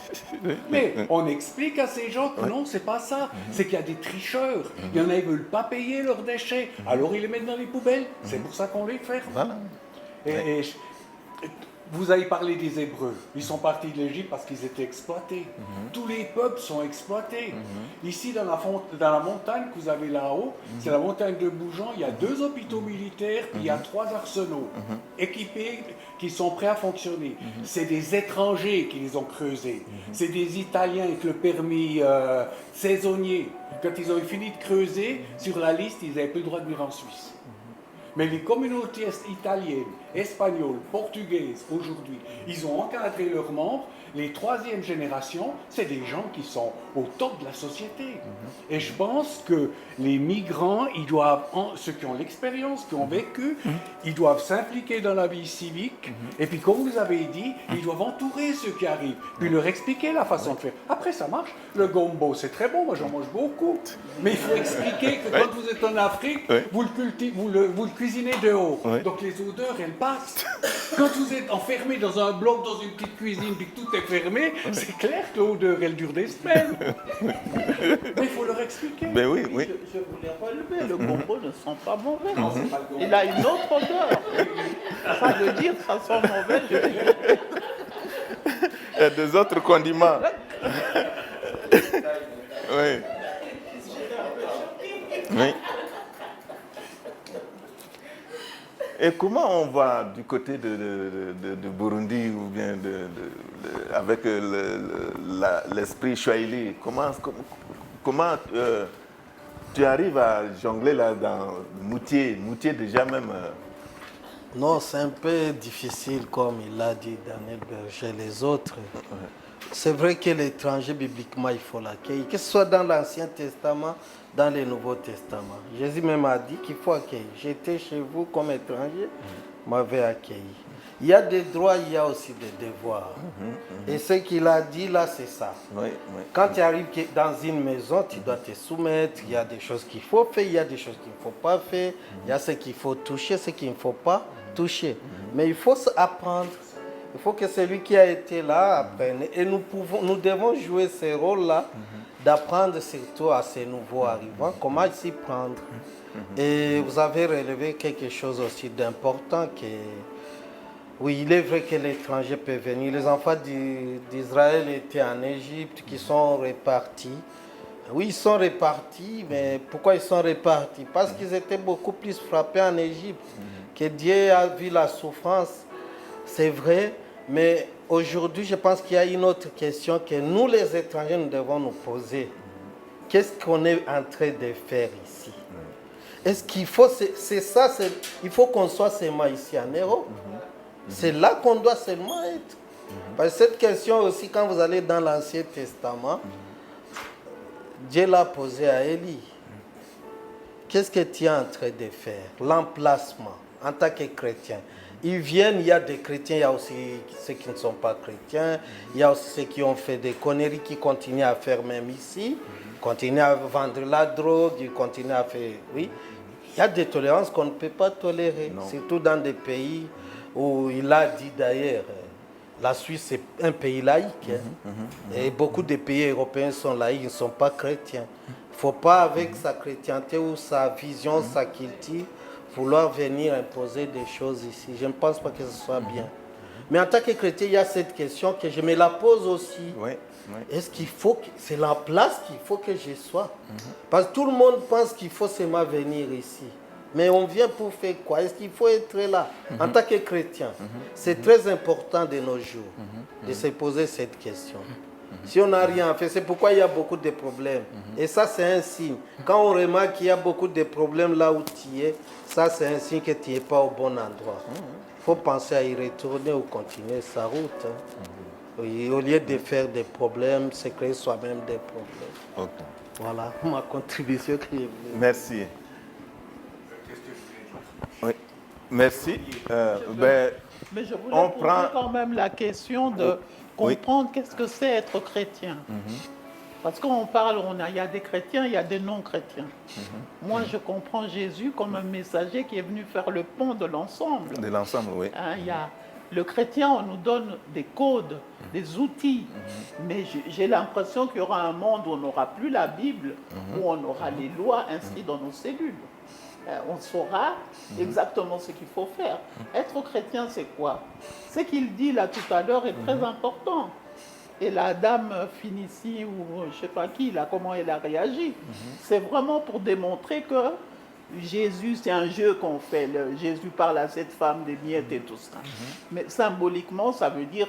Mais on explique à ces gens que non, c'est pas ça. C'est qu'il y a des tricheurs. Il y en a, ils ne veulent pas payer leurs déchets. Alors ils les mettent dans les poubelles. C'est pour ça qu'on les ferme. Voilà. Et vous avez parlé des Hébreux. Ils sont partis de l'Égypte parce qu'ils étaient exploités. Tous les peuples sont exploités. Ici, dans la montagne que vous avez là-haut, c'est la montagne de Bougeant, il y a 2 hôpitaux militaires, puis il y a 3 arsenaux équipés qui sont prêts à fonctionner. C'est des étrangers qui les ont creusés. C'est des Italiens avec le permis saisonnier. Quand ils ont fini de creuser, sur la liste, ils n'avaient plus le droit de venir en Suisse. Mais les communautés italiennes, espagnoles, portugaises, aujourd'hui, ils ont encadré leurs membres. Les 3e générations, c'est des gens qui sont au top de la société. Et je pense que les migrants, ils doivent, ceux qui ont l'expérience, qui ont vécu, ils doivent s'impliquer dans la vie civique. Et puis, comme vous avez dit, ils doivent entourer ceux qui arrivent, puis leur expliquer la façon de faire. Après, ça marche. Le gombo, c'est très bon, moi j'en mange beaucoup. Mais il faut expliquer que quand vous êtes en Afrique, vous le cuisinez dehors. Donc les odeurs, elles passent. Quand vous êtes enfermé dans un bloc, dans une petite cuisine, puis que tout est fermé, c'est clair que l'odeur, elle dure des semaines. Mais il faut leur expliquer. Ben oui, oui. Je voulais relever, le gombo ne sent pas mauvais. Non, c'est pas le gombo. Il a une autre odeur. Ça veut dire que ça sent mauvais. Il y a des autres condiments. Oui. Oui. Et comment on va du côté de Burundi ou bien avec l'esprit Swahili? Comment tu arrives à jongler là dans Moutier déjà même? Non, c'est un peu difficile, comme il l'a dit Daniel Berger, les autres. C'est vrai que l'étranger, bibliquement, il faut l'accueillir, que ce soit dans l'Ancien Testament, dans le Nouveau Testament. Jésus même a dit qu'il faut accueillir. J'étais chez vous comme étranger, m'avait accueilli. Il y a des droits, il y a aussi des devoirs. Et ce qu'il a dit là, c'est ça. Oui. Quand tu arrives dans une maison, tu dois te soumettre. Il y a des choses qu'il faut faire, il y a des choses qu'il ne faut pas faire. Il y a ce qu'il faut toucher, ce qu'il ne faut pas toucher. Mais il faut apprendre. Il faut que celui qui a été là apprenne. Et nous devons jouer ce rôle-là, d'apprendre surtout à ces nouveaux arrivants comment s'y prendre. Et vous avez relevé quelque chose aussi d'important que, oui, il est vrai que l'étranger peut venir. Les enfants d'Israël étaient en Égypte, qui sont répartis. Oui, ils sont répartis, mais pourquoi ils sont répartis? Parce qu'ils étaient beaucoup plus frappés en Égypte, que Dieu a vu la souffrance, c'est vrai. Mais aujourd'hui, je pense qu'il y a une autre question que nous, les étrangers, nous devons nous poser. Qu'est-ce qu'on est en train de faire ici? Est-ce qu'il faut, il faut qu'on soit seulement ici en Europe? C'est là qu'on doit seulement être. Parce que cette question aussi, quand vous allez dans l'Ancien Testament, Dieu l'a posée à Élie. Qu'est-ce que tu es en train de faire? L'emplacement, en tant que chrétien. Ils viennent, il y a des chrétiens, il y a aussi ceux qui ne sont pas chrétiens, il y a aussi ceux qui ont fait des conneries, qui continuent à faire même ici, continuent à vendre la drogue, ils continuent à faire... Oui, il y a des tolérances qu'on ne peut pas tolérer, surtout dans des pays où il a dit d'ailleurs, la Suisse est un pays laïque, et beaucoup de pays européens sont laïcs, ils ne sont pas chrétiens. Il ne faut pas, avec sa chrétienté ou sa vision, sa culture, vouloir venir imposer des choses ici. Je ne pense pas que ce soit bien. Mais en tant que chrétien, il y a cette question que je me la pose aussi. Oui, oui. Est-ce qu'il faut que c'est la place qu'il faut que je sois? Parce que tout le monde pense qu'il faut seulement venir ici. Mais on vient pour faire quoi? Est-ce qu'il faut être là en tant que chrétien? C'est très important de nos jours de se poser cette question. Si on n'a rien fait, c'est pourquoi il y a beaucoup de problèmes. Et ça, c'est un signe. Quand on remarque qu'il y a beaucoup de problèmes là où tu es, ça, c'est un signe que tu n'es pas au bon endroit. Il faut penser à y retourner ou continuer sa route. Oui, au lieu de faire des problèmes, c'est créer soi-même des problèmes. Ok. Voilà ma contribution que je voulais. Merci. Oui. Merci. Mais je voulais on poser prend- quand même la question de comprendre qu'est-ce que c'est être chrétien. Parce qu'on parle, il y a des chrétiens, il y a des non-chrétiens. Moi, je comprends Jésus comme un messager qui est venu faire le pont de l'ensemble. De l'ensemble, oui. Hein, le chrétien, on nous donne des codes, des outils. Mais j'ai l'impression qu'il y aura un monde où on n'aura plus la Bible, où on aura les lois inscrites dans nos cellules. On saura exactement ce qu'il faut faire. Être chrétien, c'est quoi? Ce qu'il dit là tout à l'heure est très important. Et la dame Finici, ou je ne sais pas qui, là, comment elle a réagi. C'est vraiment pour démontrer que Jésus, c'est un jeu qu'on fait. Jésus parle à cette femme des miettes et tout ça. Mais symboliquement, ça veut dire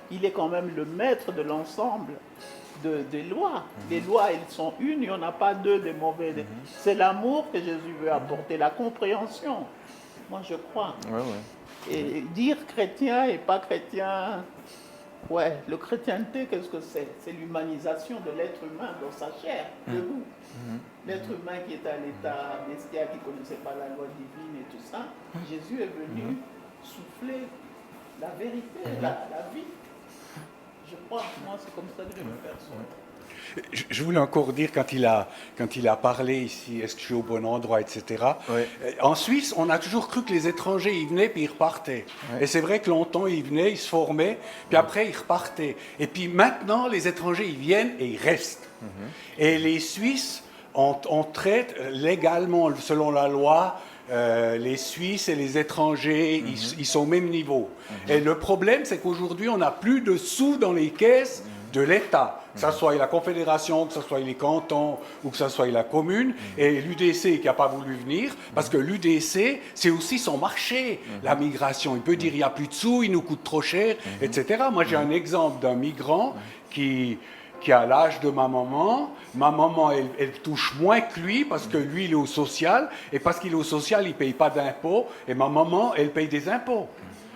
qu'il est quand même le maître de l'ensemble des lois. Les lois, elles sont une, il n'y en a pas deux des mauvais. C'est l'amour que Jésus veut apporter, la compréhension. Moi, je crois. Et dire chrétien et pas chrétien, ouais, le chrétienté, qu'est-ce que c'est? C'est l'humanisation de l'être humain dans sa chair, de nous. L'être humain qui est à l'état bestial, qui ne connaissait pas la loi divine et tout ça. Jésus est venu souffler la vérité, la vie. Je crois, moi, c'est comme ça que je me perçois. Je voulais encore dire, quand il a parlé ici, est-ce que je suis au bon endroit, etc. Oui. En Suisse, on a toujours cru que les étrangers, ils venaient puis ils repartaient. Et c'est vrai que longtemps, ils venaient, ils se formaient, puis après, ils repartaient. Et puis maintenant, les étrangers, ils viennent et ils restent. Et les Suisses, on traite légalement, selon la loi, les Suisses et les étrangers, ils sont au même niveau. Et le problème, c'est qu'aujourd'hui, on n'a plus de sous dans les caisses de l'État, que ce soit la Confédération, que ce soit les cantons ou que ce soit la commune, et l'UDC qui n'a pas voulu venir, parce que l'UDC, c'est aussi son marché, la migration. Il peut dire, il n'y a plus de sous, il nous coûte trop cher, etc. Moi, j'ai un exemple d'un migrant qui a l'âge de ma maman. Ma maman, elle touche moins que lui parce que lui, il est au social. Et parce qu'il est au social, il ne paye pas d'impôts. Et ma maman, elle paye des impôts.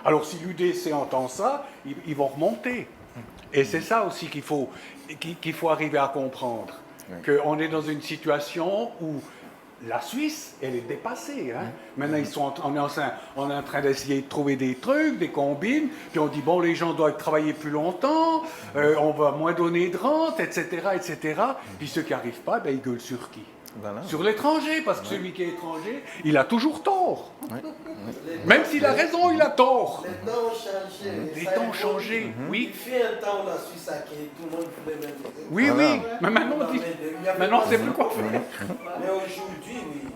Alors, si l'UDC entend ça, ils vont remonter. Et c'est ça aussi qu'il faut arriver à comprendre. Qu'on est dans une situation où la Suisse, elle est dépassée. Hein? Maintenant, on est en train d'essayer de trouver des trucs, des combines, puis on dit, bon, les gens doivent travailler plus longtemps, on va moins donner de rente, etc., etc. Puis ceux qui n'arrivent pas, ben, ils gueulent sur qui? Voilà. Sur l'étranger, parce que celui qui est étranger, il a toujours tort. Même s'il a raison, il a tort. Les temps ont changé. Les temps ont changé, oui. Il fait un temps où la Suisse a créé, tout le monde voulait même. Oui, oui, mais maintenant, c'est plus quoi faire. Mais aujourd'hui, oui.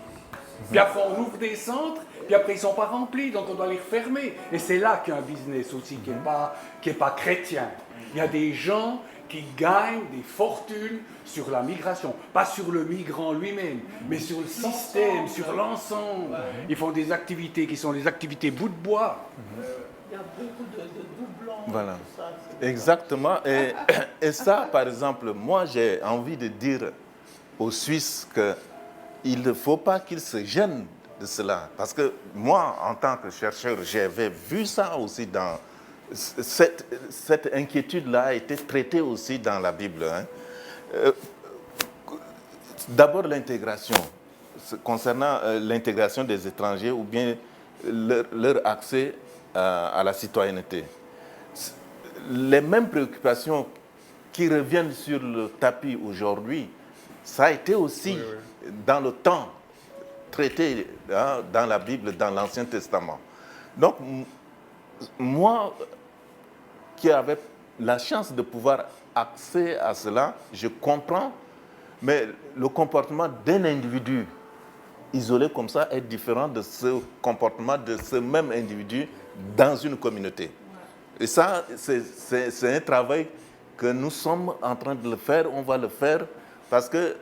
Puis après, on ouvre des centres, puis après, ils ne sont pas remplis, donc on doit les refermer. Et c'est là qu'il y a un business aussi qui n'est pas chrétien. Il y a des gens qui gagnent des fortunes sur la migration. Pas sur le migrant lui-même, mais sur le système, sur l'ensemble. Ils font des activités qui sont des activités bout de bois. Il y a beaucoup de doublons. Voilà. Tout ça, Exactement. Et ça, par exemple, moi, j'ai envie de dire aux Suisses qu'il ne faut pas qu'ils se gênent de cela. Parce que moi, en tant que chercheur, j'avais vu ça aussi dans... Cette inquiétude-là a été traitée aussi dans la Bible. Hein. D'abord, l'intégration. Concernant l'intégration des étrangers ou bien leur accès à la citoyenneté. Les mêmes préoccupations qui reviennent sur le tapis aujourd'hui, ça a été aussi dans le temps traité dans la Bible, dans l'Ancien Testament. Donc, moi, qui avait la chance de pouvoir accéder à cela, je comprends, mais le comportement d'un individu isolé comme ça est différent de ce comportement de ce même individu dans une communauté. Et ça, c'est un travail que nous sommes en train de le faire, on va le faire, parce que,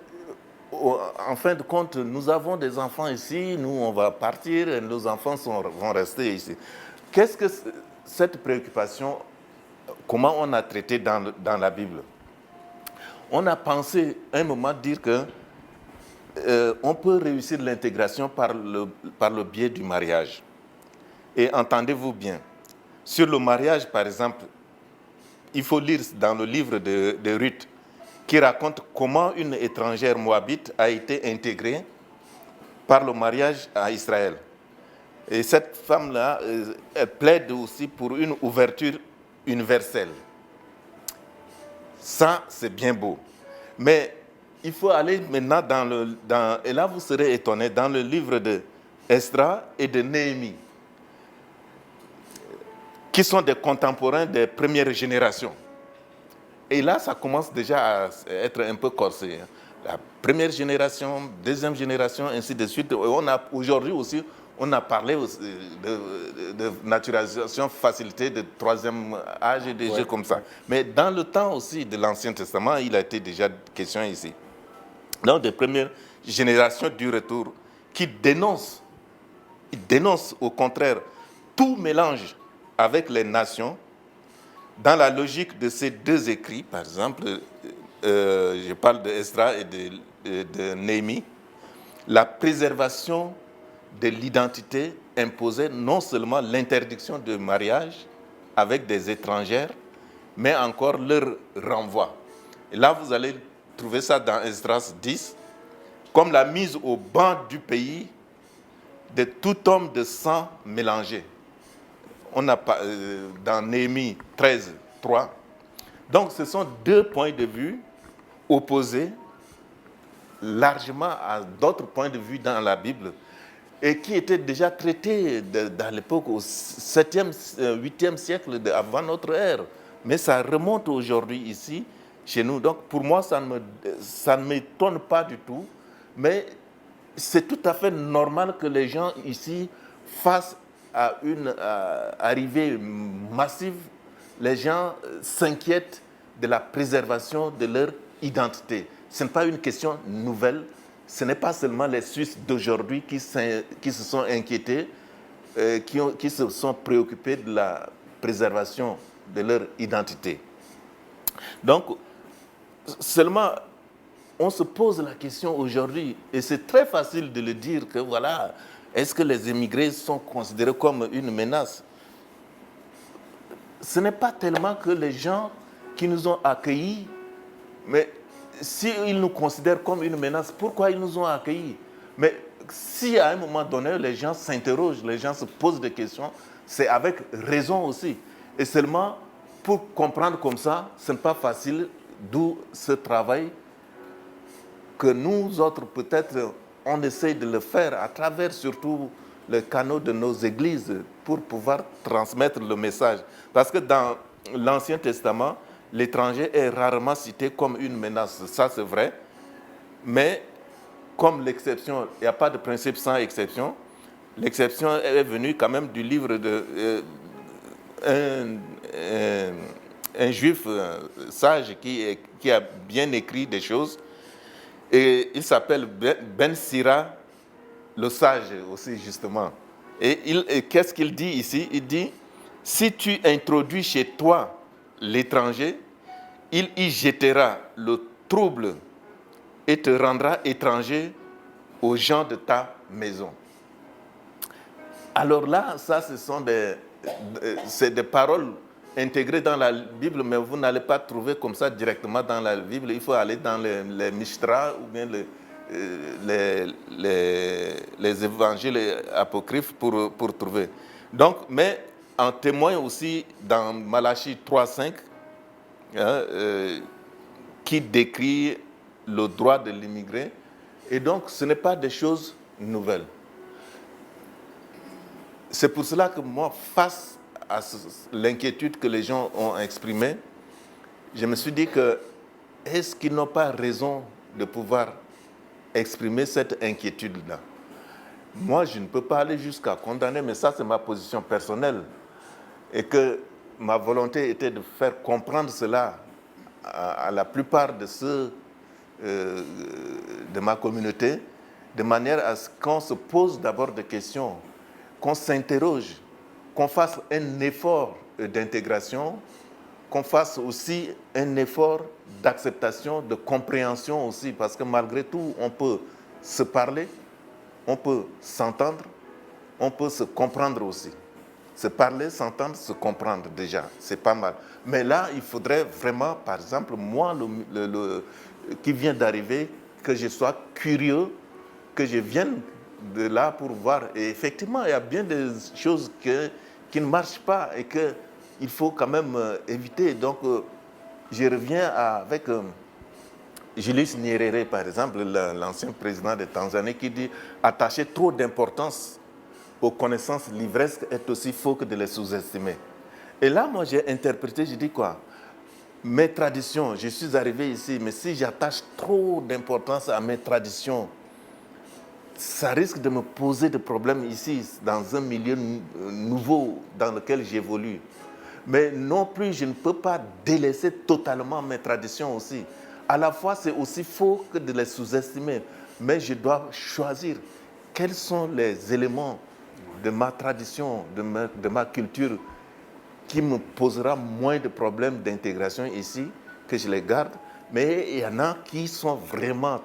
en fin de compte, nous avons des enfants ici, nous, on va partir, et nos enfants vont rester ici. Qu'est-ce que cette préoccupation, comment on a traité dans la Bible? On a pensé à un moment dire que on peut réussir l'intégration par le biais du mariage. Et entendez-vous bien, sur le mariage, par exemple, il faut lire dans le livre de Ruth, qui raconte comment une étrangère moabite a été intégrée par le mariage à Israël. Et cette femme-là, elle plaide aussi pour une ouverture universelle. Ça, c'est bien beau. Mais il faut aller maintenant et là vous serez étonnés, dans le livre de Esdras et de Néhémie, qui sont des contemporains des premières générations. Et là, ça commence déjà à être un peu corsé. La première génération, deuxième génération, ainsi de suite. Aujourd'hui aussi, on a parlé de naturalisation facilitée de troisième âge et des jeux comme ça. Mais dans le temps aussi de l'Ancien Testament, il a été déjà question ici. Donc, des premières générations du retour qui dénoncent au contraire tout mélange avec les nations. Dans la logique de ces deux écrits, par exemple, je parle de Esdras et de Néhémie, la préservation de l'identité imposait non seulement l'interdiction de mariage avec des étrangères, mais encore leur renvoi. Et là, vous allez trouver ça dans Esdras 10, comme la mise au ban du pays de tout homme de sang mélangé. On a dans Néhémie 13, 3. Donc, ce sont deux points de vue opposés largement à d'autres points de vue dans la Bible et qui étaient déjà traités dans l'époque au 7e, 8e siècle avant notre ère. Mais ça remonte aujourd'hui ici, chez nous. Donc, pour moi, ça ne m'étonne pas du tout, mais c'est tout à fait normal que les gens ici fassent à une arrivée massive, les gens s'inquiètent de la préservation de leur identité. Ce n'est pas une question nouvelle, ce n'est pas seulement les Suisses d'aujourd'hui qui se sont inquiétés, qui se sont préoccupés de la préservation de leur identité. Donc, seulement, on se pose la question aujourd'hui, et c'est très facile de le dire que voilà, est-ce que les immigrés sont considérés comme une menace? Ce n'est pas tellement que les gens qui nous ont accueillis, mais s'ils nous considèrent comme une menace, pourquoi ils nous ont accueillis? Mais si à un moment donné, les gens s'interrogent, les gens se posent des questions, c'est avec raison aussi. Et seulement, pour comprendre comme ça, ce n'est pas facile, d'où ce travail que nous autres, peut-être, on essaie de le faire à travers surtout les canaux de nos églises pour pouvoir transmettre le message. Parce que dans l'Ancien Testament, l'étranger est rarement cité comme une menace. Ça, c'est vrai. Mais comme l'exception, il n'y a pas de principe sans exception, l'exception est venue quand même du livre de un juif sage qui a bien écrit des choses. Et il s'appelle Ben Sira, le sage aussi, justement. Et qu'est-ce qu'il dit ici? Il dit, si tu introduis chez toi l'étranger, il y jettera le trouble et te rendra étranger aux gens de ta maison. Alors là, ça, c'est des paroles intégrées dans la Bible, mais vous n'allez pas trouver comme ça directement dans la Bible. Il faut aller dans les Mishra ou bien les évangiles apocryphes pour trouver. Donc, mais en témoin aussi dans Malachie 3.5, qui décrit le droit de l'immigré. Et donc, ce n'est pas des choses nouvelles. C'est pour cela que moi, face à l'inquiétude que les gens ont exprimée, je me suis dit que est-ce qu'ils n'ont pas raison de pouvoir exprimer cette inquiétude-là? Moi, je ne peux pas aller jusqu'à condamner, mais ça, c'est ma position personnelle. Et que ma volonté était de faire comprendre cela à la plupart de ceux de ma communauté, de manière à ce qu'on se pose d'abord des questions, qu'on s'interroge, qu'on fasse un effort d'intégration, qu'on fasse aussi un effort d'acceptation, de compréhension aussi, parce que malgré tout, on peut se parler, on peut s'entendre, on peut se comprendre aussi. Se parler, s'entendre, se comprendre déjà, c'est pas mal. Mais là, il faudrait vraiment, par exemple, moi, qui vient d'arriver, que je sois curieux, que je vienne de là pour voir. Et effectivement, il y a bien des choses qui ne marchent pas et qu'il faut quand même éviter. Donc, je reviens avec Julius Nyerere, par exemple, l'ancien président de Tanzanie, qui dit « Attacher trop d'importance aux connaissances livresques est aussi faux que de les sous-estimer ». Et là, moi, j'ai interprété, je dis quoi? Mes traditions, je suis arrivé ici, mais si j'attache trop d'importance à mes traditions, ça risque de me poser des problèmes ici, dans un milieu nouveau dans lequel j'évolue. Mais non plus, je ne peux pas délaisser totalement mes traditions aussi. À la fois, c'est aussi faux que de les sous-estimer, mais je dois choisir quels sont les éléments de ma tradition, de ma culture, qui me posera moins de problèmes d'intégration ici, que je les garde. Mais il y en a qui sont vraiment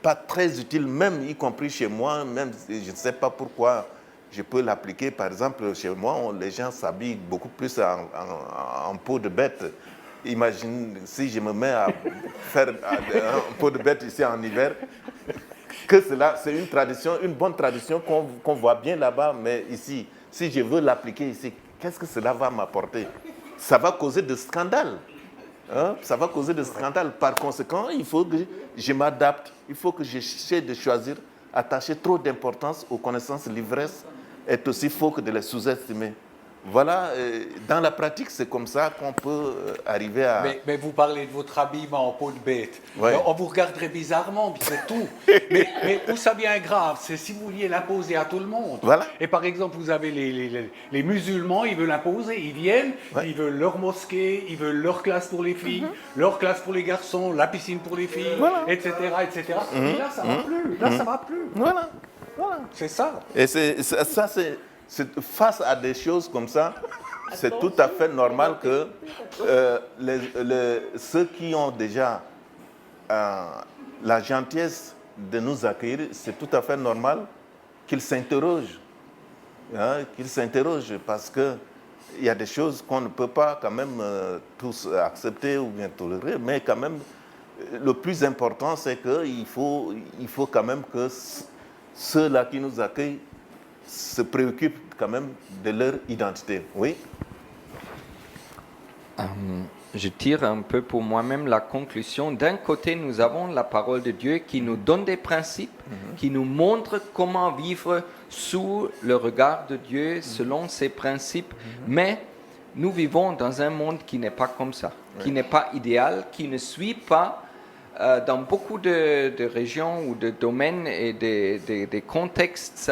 pas très utiles, même y compris chez moi, même je ne sais pas pourquoi je peux l'appliquer. Par exemple, chez moi, les gens s'habillent beaucoup plus en peau de bête. Imagine si je me mets à faire un peau de bête ici en hiver, que cela, c'est une tradition, une bonne tradition qu'on voit bien là-bas, mais ici, si je veux l'appliquer ici, qu'est-ce que cela va m'apporter? Ça va causer de scandales. Hein? Ça va causer de scandales. Par conséquent, il faut que je m'adapte, il faut que j'essaie de choisir. Attacher trop d'importance aux connaissances livresques est aussi faux que de les sous-estimer. Voilà, dans la pratique, c'est comme ça qu'on peut arriver à... Mais vous parlez de votre habillement en peau de bête. Ouais. On vous regarderait bizarrement, puis c'est tout. mais où ça devient grave, c'est si vous vouliez l'imposer à tout le monde. Voilà. Et par exemple, vous avez les musulmans, ils veulent l'imposer. Ils viennent, Ouais. ils veulent leur mosquée, ils veulent leur classe pour les filles, leur classe pour les garçons, la piscine pour les filles, Voilà. etc., etc. Et là, ça va plus. Là, ça va plus. Voilà. C'est ça. Et c'est face à des choses comme ça, c'est tout à fait normal que ceux qui ont déjà la gentillesse de nous accueillir, c'est tout à fait normal qu'ils s'interrogent. Hein, qu'ils s'interrogent parce qu'il y a des choses qu'on ne peut pas quand même tous accepter ou bien tolérer, mais quand même, le plus important, c'est qu'il faut quand même que ceux-là qui nous accueillent se préoccupent quand même de leur identité. Oui. Je tire un peu pour moi-même la conclusion. D'un côté, nous avons la parole de Dieu qui nous donne des principes, qui nous montre comment vivre sous le regard de Dieu, selon ses principes. Mais nous vivons dans un monde qui n'est pas comme ça, qui n'est pas idéal, qui ne suit pas dans beaucoup de régions ou de domaines et des contextes,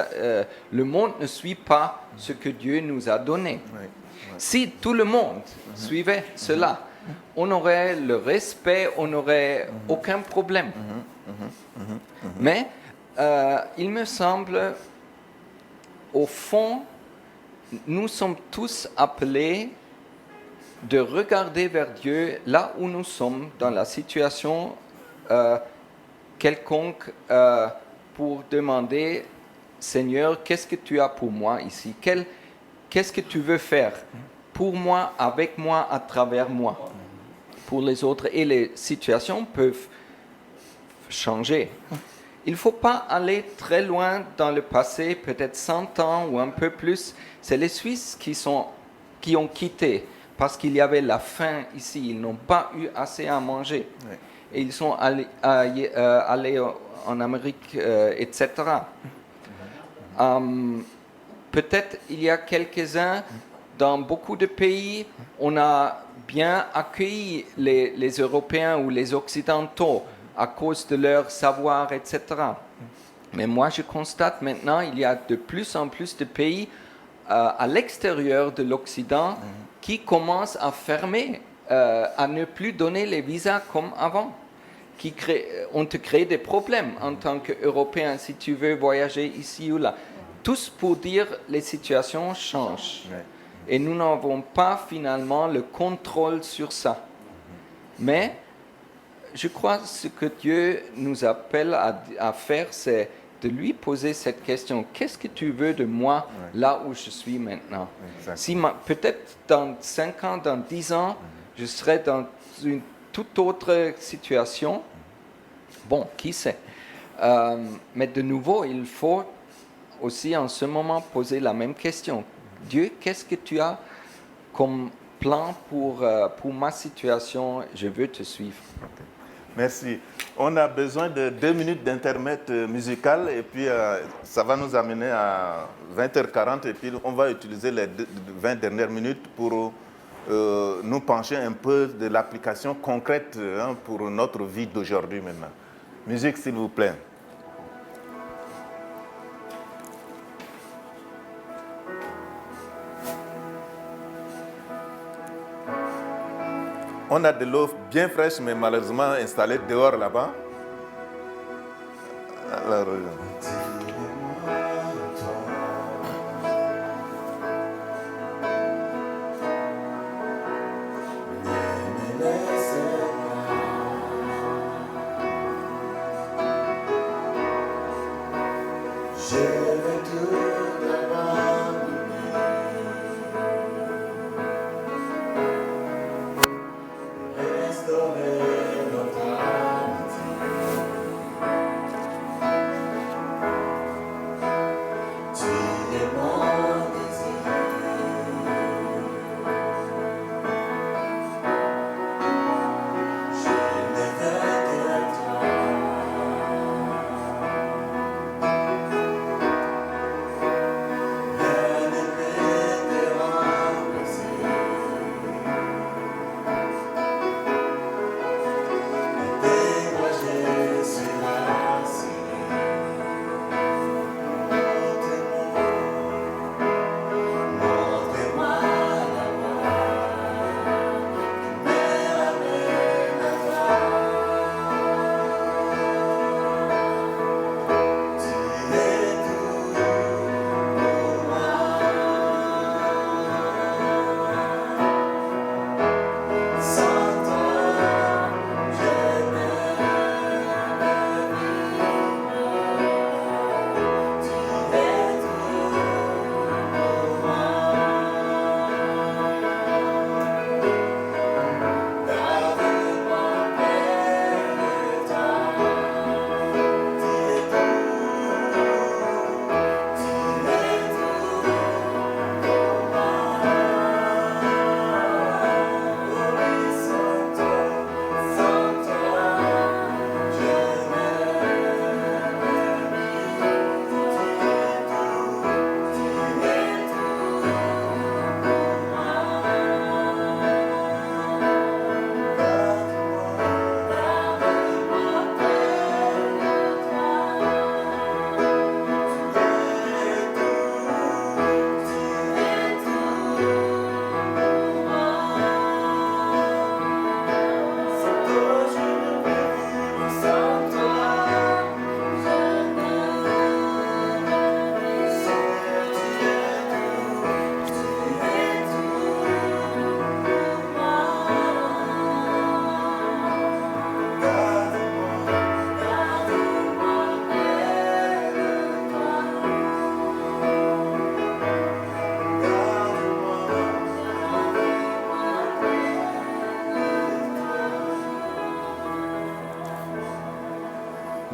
le monde ne suit pas ce que Dieu nous a donné. Si tout le monde suivait cela, on aurait le respect, on n'aurait aucun problème. Mais il me semble, au fond, nous sommes tous appelés de regarder vers Dieu là où nous sommes, dans la situation quelconque, pour demander, Seigneur, qu'est-ce que tu as pour moi ici? Qu'est-ce que tu veux faire pour moi, avec moi, à travers moi, pour les autres? Et les situations peuvent changer. Il ne faut pas aller très loin dans le passé, peut-être 100 ans ou un peu plus. C'est les Suisses qui ont quitté parce qu'il y avait la faim ici. Ils n'ont pas eu assez à manger. Oui. Et ils sont allés en Amérique, etc. Peut-être il y a quelques-uns, dans beaucoup de pays, on a bien accueilli les Européens ou les Occidentaux à cause de leur savoir, etc. Mais moi, je constate maintenant il y a de plus en plus de pays à l'extérieur de l'Occident qui commencent à fermer, à ne plus donner les visas comme avant. On te crée des problèmes en tant qu'Européen si tu veux voyager ici ou là. Tous pour dire les situations changent. Et nous n'avons pas finalement le contrôle sur ça. Mais je crois que ce que Dieu nous appelle à faire, c'est de lui poser cette question. Qu'est-ce que tu veux de moi là où je suis maintenant? Si peut-être dans 5 ans, dans 10 ans, je serai dans une toute autre situation. Bon, qui sait? Mais de nouveau, il faut aussi en ce moment poser la même question. Dieu, qu'est-ce que tu as comme plan pour ma situation? Je veux te suivre. Okay. Merci. On a besoin de 2 minutes d'intermède musical et puis ça va nous amener à 20h40 et puis on va utiliser les 20 dernières minutes pour nous pencher un peu de l'application concrète pour notre vie d'aujourd'hui maintenant. Musique, s'il vous plaît. On a de l'eau bien fraîche, mais malheureusement installée dehors là-bas. Alors,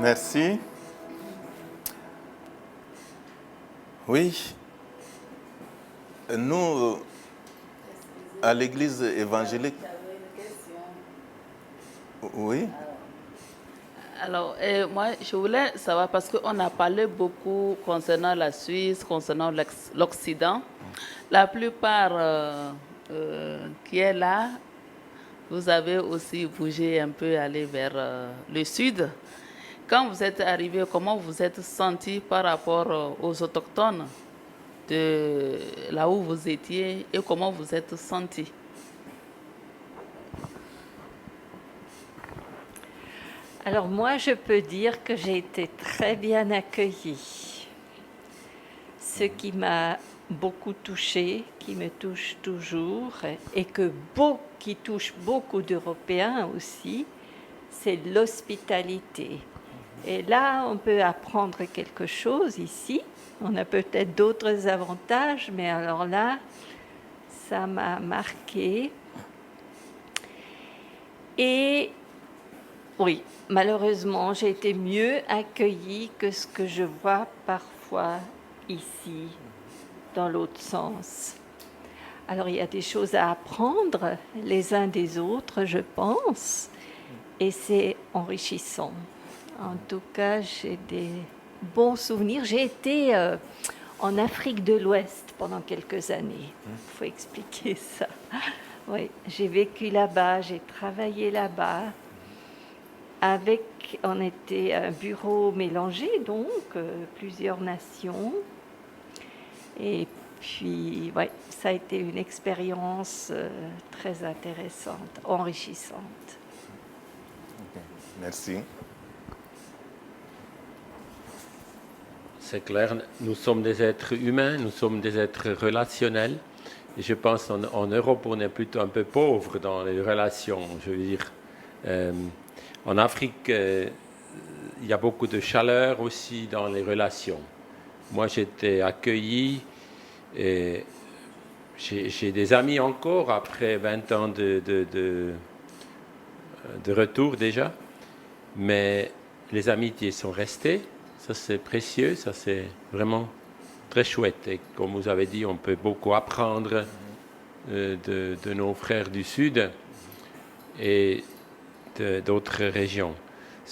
merci. Oui, nous, à l'église évangélique, J'avais une question. oui, Alors, moi, je voulais savoir, parce qu'on a parlé beaucoup concernant la Suisse, concernant l'Occident. La plupart qui est là, vous avez aussi bougé un peu, aller vers le sud. Quand vous êtes arrivé, comment vous êtes senti par rapport aux autochtones? de là où vous étiez et comment vous êtes senti? Alors moi, je peux dire que j'ai été très bien accueillie. Ce qui m'a beaucoup touchée, qui me touche toujours, et qui touche beaucoup d'Européens aussi, c'est l'hospitalité. Et là, on peut apprendre quelque chose ici. On a peut-être d'autres avantages, mais alors là, ça m'a marqué. Et oui, malheureusement, j'ai été mieux accueillie que ce que je vois parfois ici, dans l'autre sens. Alors, il y a des choses à apprendre les uns des autres, je pense, et c'est enrichissant. En tout cas, j'ai des bons souvenirs. J'ai été en Afrique de l'Ouest pendant quelques années. Il faut expliquer ça. Oui, j'ai vécu là-bas, j'ai travaillé là-bas. On était un bureau mélangé, donc plusieurs nations. Et puis, ouais, ça a été une expérience très intéressante, enrichissante. Okay. Merci. C'est clair, nous sommes des êtres humains, nous sommes des êtres relationnels. Et je pense en Europe, on est plutôt un peu pauvre dans les relations. Je veux dire, en Afrique, il y a beaucoup de chaleur aussi dans les relations. Moi, j'étais accueilli et j'ai des amis encore après 20 ans de retour déjà. Mais les amitiés sont restées. Ça, c'est précieux. Ça, c'est vraiment très chouette. Et comme vous avez dit, on peut beaucoup apprendre de nos frères du Sud et d'autres régions.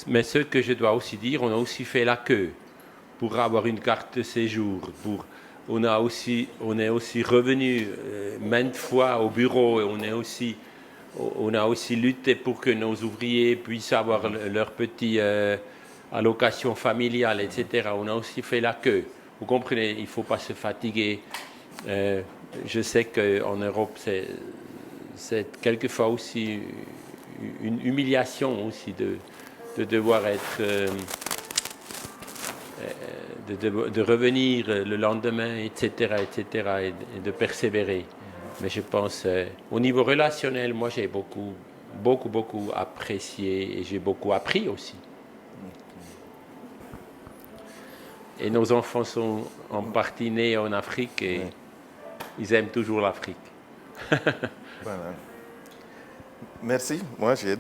Mais ce que je dois aussi dire, on a aussi fait la queue pour avoir une carte de séjour. On est aussi revenu maintes fois au bureau et on a aussi lutté pour que nos ouvriers puissent avoir leur petite allocation familiale, etc. On a aussi fait la queue. Vous comprenez, il ne faut pas se fatiguer. Je sais qu'en Europe, c'est quelquefois aussi une humiliation aussi de devoir être... de revenir le lendemain, etc., etc., et de persévérer. Mais je pense, au niveau relationnel, moi j'ai beaucoup apprécié et j'ai beaucoup appris aussi. Et nos enfants sont en partie nés en Afrique et ils aiment toujours l'Afrique. Voilà. Merci. Moi j'ai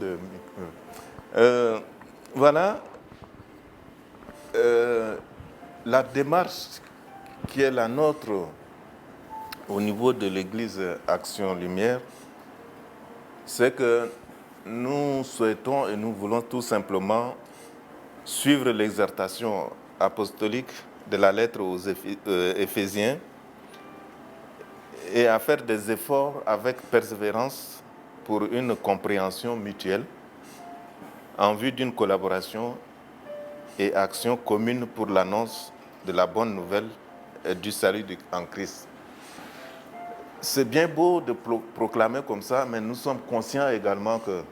voilà. La démarche qui est la nôtre au niveau de l'Église Action Lumière, c'est que nous souhaitons et nous voulons tout simplement suivre l'exhortation apostolique de la lettre aux Éphésiens et à faire des efforts avec persévérance pour une compréhension mutuelle en vue d'une collaboration et action commune pour l'annonce de la bonne nouvelle du salut en Christ. C'est bien beau de proclamer comme ça, mais nous sommes conscients également que,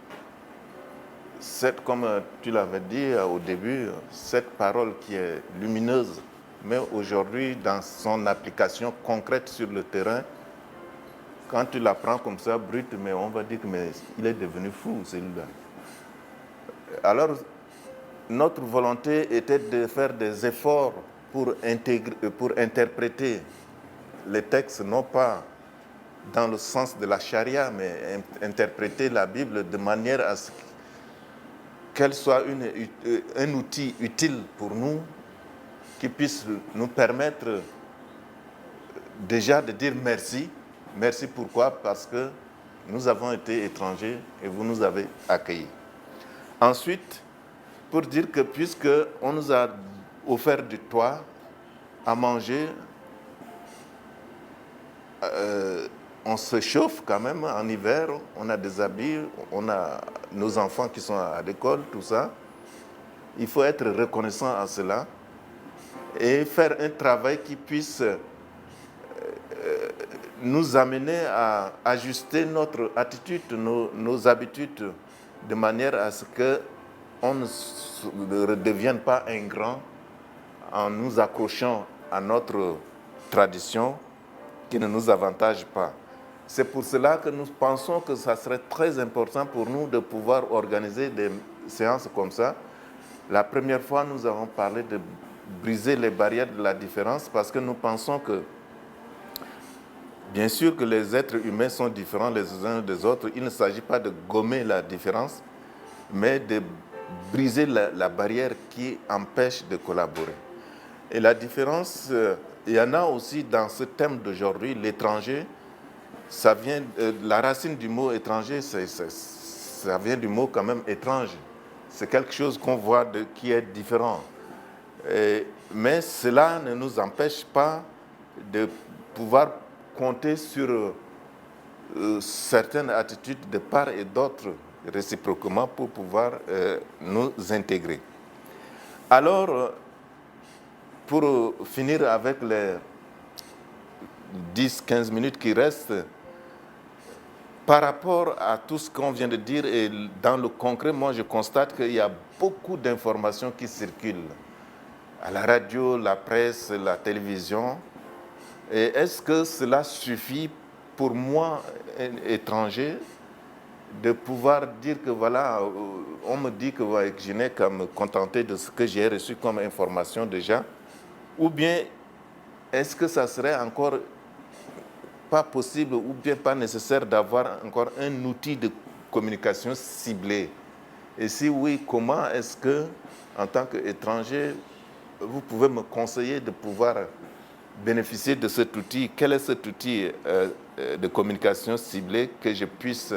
comme tu l'avais dit au début, cette parole qui est lumineuse, mais aujourd'hui, dans son application concrète sur le terrain, quand tu la prends comme ça, brute, mais on va dire qu'il est devenu fou, celui-là. Alors, notre volonté était de faire des efforts pour interpréter les textes, non pas dans le sens de la charia, mais interpréter la Bible de manière à ce qu'elle soit un outil utile pour nous, qui puisse nous permettre déjà de dire merci. Merci pourquoi? Parce que nous avons été étrangers et vous nous avez accueillis. Ensuite, pour dire que puisque on nous a offert du toit à manger, on se chauffe quand même en hiver, on a des habits, on a nos enfants qui sont à l'école, tout ça. Il faut être reconnaissant à cela et faire un travail qui puisse nous amener à ajuster notre attitude, nos habitudes, de manière à ce qu'on ne redevienne pas ingrat en nous accrochant à notre tradition qui ne nous avantage pas. C'est pour cela que nous pensons que ça serait très important pour nous de pouvoir organiser des séances comme ça. La première fois, nous avons parlé de briser les barrières de la différence parce que nous pensons que, bien sûr que les êtres humains sont différents les uns des autres. Il ne s'agit pas de gommer la différence, mais de briser la barrière qui empêche de collaborer. Et la différence, il y en a aussi dans ce thème d'aujourd'hui, l'étranger. Ça vient, la racine du mot étranger, ça vient du mot quand même étrange. C'est quelque chose qu'on voit qui est différent. Mais cela ne nous empêche pas de pouvoir compter sur certaines attitudes de part et d'autre réciproquement pour pouvoir nous intégrer. Alors, pour finir avec les 10-15 minutes qui restent, par rapport à tout ce qu'on vient de dire et dans le concret, moi je constate qu'il y a beaucoup d'informations qui circulent à la radio, la presse, la télévision. Et est-ce que cela suffit pour moi, étranger, de pouvoir dire que voilà, on me dit que je n'ai qu'à me contenter de ce que j'ai reçu comme information déjà, ou bien est-ce que ça serait encore pas possible ou bien pas nécessaire d'avoir encore un outil de communication ciblé? Et si oui, comment est-ce que, en tant qu'étranger, vous pouvez me conseiller de pouvoir bénéficier de cet outil? Quel est cet outil de communication ciblée que je puisse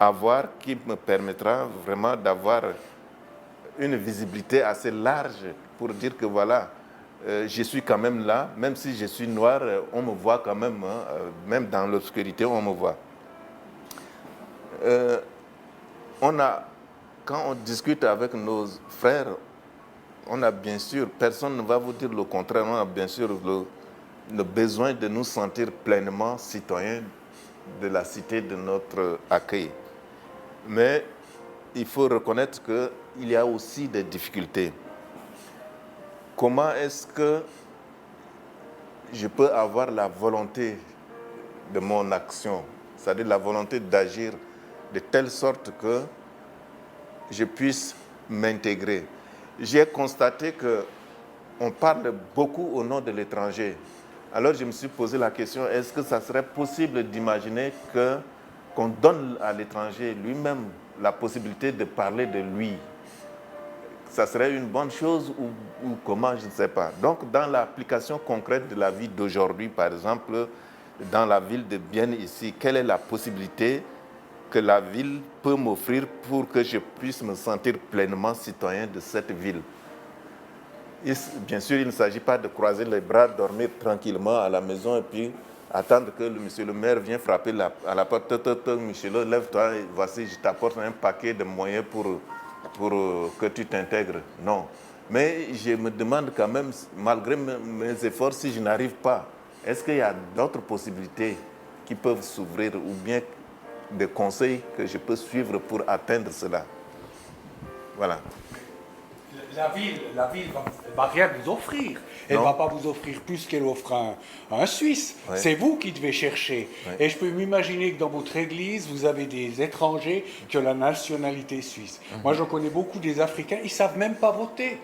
avoir qui me permettra vraiment d'avoir une visibilité assez large pour dire que voilà, je suis quand même là, même si je suis noir, on me voit quand même, même dans l'obscurité, on me voit. Quand on discute avec nos frères, on a bien sûr, personne ne va vous dire le contraire, on a bien sûr le besoin de nous sentir pleinement citoyens de la cité de notre accueil. Mais il faut reconnaître qu'il y a aussi des difficultés. Comment est-ce que je peux avoir la volonté de mon action, c'est-à-dire la volonté d'agir de telle sorte que je puisse m'intégrer? J'ai constaté qu'on parle beaucoup au nom de l'étranger. Alors je me suis posé la question, est-ce que ça serait possible d'imaginer qu'on donne à l'étranger lui-même la possibilité de parler de lui? Ça serait une bonne chose ou comment, je ne sais pas. Donc, dans l'application concrète de la vie d'aujourd'hui, par exemple, dans la ville de Bienne ici, quelle est la possibilité que la ville peut m'offrir pour que je puisse me sentir pleinement citoyen de cette ville? Bien sûr, il ne s'agit pas de croiser les bras, dormir tranquillement à la maison et puis attendre que monsieur le maire vienne frapper à la porte. Michel, lève-toi, et voici, je t'apporte un paquet de moyens pour que tu t'intègres. Non. Mais je me demande quand même, malgré mes efforts, si je n'arrive pas, est-ce qu'il y a d'autres possibilités qui peuvent s'ouvrir ou bien des conseils que je peux suivre pour atteindre cela? Voilà. La ville va rien vous offrir. Elle ne va pas vous offrir plus qu'elle offre à un Suisse. Ouais. C'est vous qui devez chercher. Ouais. Et je peux m'imaginer que dans votre église, vous avez des étrangers qui ont la nationalité suisse. Moi, je connais beaucoup des Africains, ils ne savent même pas voter.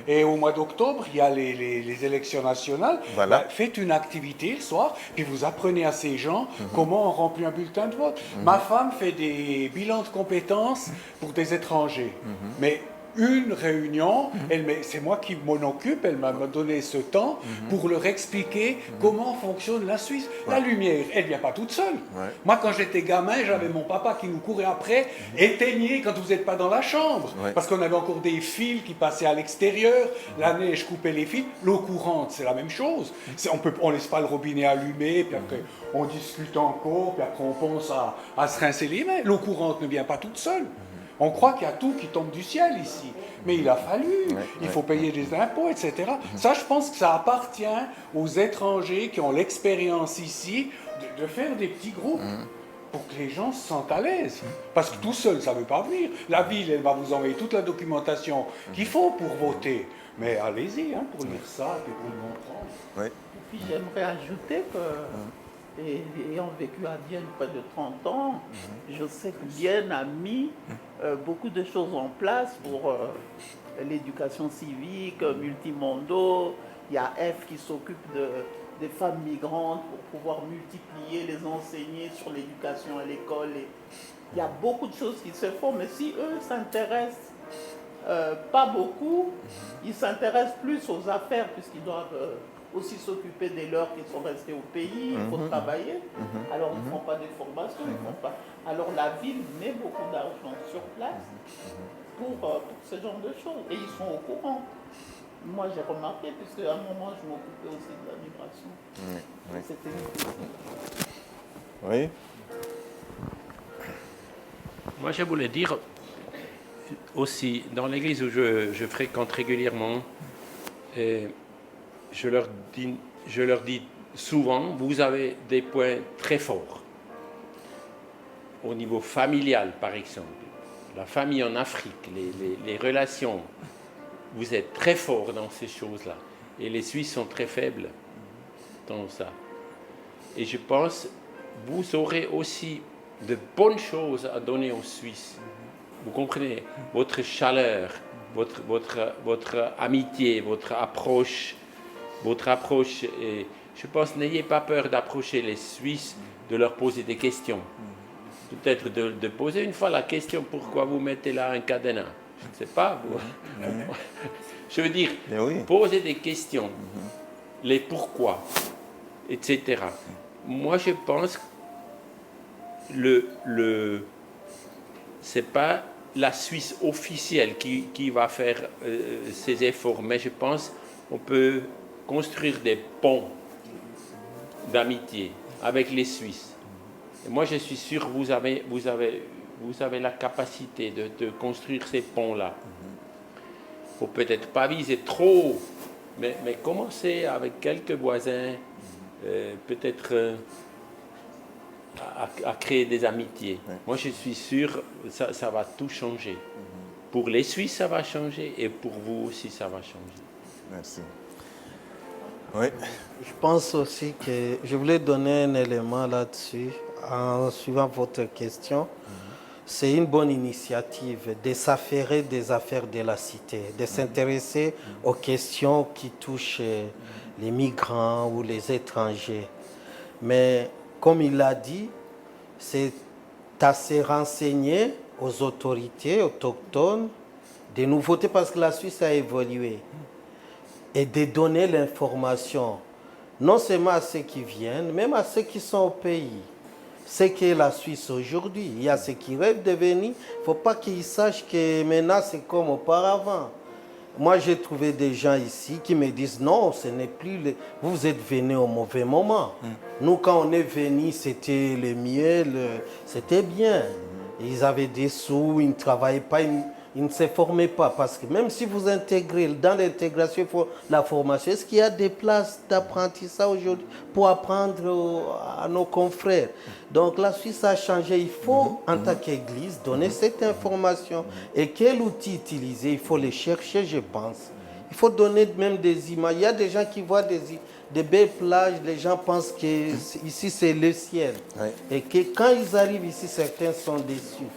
Et au mois d'octobre, il y a les élections nationales. Voilà. Faites une activité le soir, puis vous apprenez à ces gens comment on remplit un bulletin de vote. Ma femme fait des bilans de compétences pour des étrangers. Mais une réunion, c'est moi qui m'en occupe, elle m'a donné ce temps pour leur expliquer comment fonctionne la Suisse. La lumière, elle ne vient pas toute seule. Moi, quand j'étais gamin, j'avais mon papa qui nous courait après, éteignez quand vous n'êtes pas dans la chambre, parce qu'on avait encore des fils qui passaient à l'extérieur, la neige coupait les fils, l'eau courante, c'est la même chose. On ne laisse pas le robinet allumé, puis après on discute encore, puis après on pense à se rincer les mains. L'eau courante ne vient pas toute seule. On croit qu'il y a tout qui tombe du ciel ici, mais il a fallu, il faut payer des impôts, etc. Ça, je pense que ça appartient aux étrangers qui ont l'expérience ici de faire des petits groupes pour que les gens se sentent à l'aise. Parce que tout seul, ça ne veut pas venir. La ville, elle va vous envoyer toute la documentation qu'il faut pour voter. Mais allez-y pour lire ça et pour le comprendre. Oui. Et puis j'aimerais ajouter que, ayant vécu à Vienne près de 30 ans, je sais que Vienne a mis beaucoup de choses en place pour l'éducation civique, multimondo. Il y a F qui s'occupe des femmes migrantes pour pouvoir multiplier, les enseigner sur l'éducation à l'école. Il y a beaucoup de choses qui se font, mais si eux s'intéressent pas beaucoup, ils s'intéressent plus aux affaires puisqu'ils doivent aussi s'occuper des leurs qui sont restés au pays, il faut travailler. Alors ils ne font pas des formations, ils font pas. Alors la ville met beaucoup d'argent sur place pour ce genre de choses et ils sont au courant. Moi j'ai remarqué puisque à un moment je m'occupais aussi de la migration. C'était difficile. Oui. Moi, je voulais dire aussi, dans l'église où je fréquente régulièrement, je leur dis souvent, vous avez des points très forts. Au niveau familial, par exemple. La famille en Afrique, les relations. Vous êtes très forts dans ces choses-là. Et les Suisses sont très faibles dans ça. Et je pense, vous aurez aussi de bonnes choses à donner aux Suisses. Vous comprenez? Votre chaleur, votre amitié, votre approche. Et je pense, n'ayez pas peur d'approcher les Suisses, de leur poser des questions. Peut-être de poser une fois la question, pourquoi vous mettez là un cadenas? Je ne sais pas. Je veux dire, poser des questions, les pourquoi, etc. Moi, je pense que c'est pas la Suisse officielle qui va faire ces efforts, mais je pense qu'on peut construire des ponts d'amitié avec les Suisses. Et moi, je suis sûr que vous avez la capacité de construire ces ponts-là. Il ne faut peut-être pas viser trop, mais commencer avec quelques voisins, peut-être à créer des amitiés. Moi, je suis sûr que ça va tout changer. Pour les Suisses, ça va changer, et pour vous aussi, ça va changer. Merci. Oui. Je pense aussi que je voulais donner un élément là-dessus en suivant votre question. C'est une bonne initiative de s'affairer des affaires de la cité, de s'intéresser aux questions qui touchent les migrants ou les étrangers. Mais comme il l'a dit, c'est à se renseigner aux autorités autochtones des nouveautés parce que la Suisse a évolué et de donner l'information non seulement à ceux qui viennent, même à ceux qui sont au pays. C'est qu'est la Suisse aujourd'hui. Il y a ceux qui rêvent de venir. Il ne faut pas qu'ils sachent que maintenant c'est comme auparavant. Moi, j'ai trouvé des gens ici qui me disent non, ce n'est plus. Vous êtes venus au mauvais moment. Nous, quand on est venus, c'était le mieux, c'était bien. Ils avaient des sous, ils ne travaillaient pas, ils ne se formaient pas. Parce que même si vous intégrez, dans l'intégration, il faut la formation. Est-ce qu'il y a des places d'apprentissage aujourd'hui pour apprendre à nos confrères? Donc la Suisse a changé. Il faut, en tant qu'Église, donner cette information. Et quel outil utiliser? Il faut les chercher, je pense. Il faut donner même des images. Il y a des gens qui voient des belles plages, les gens pensent que ici c'est le ciel. Et que quand ils arrivent ici, certains sont déçus.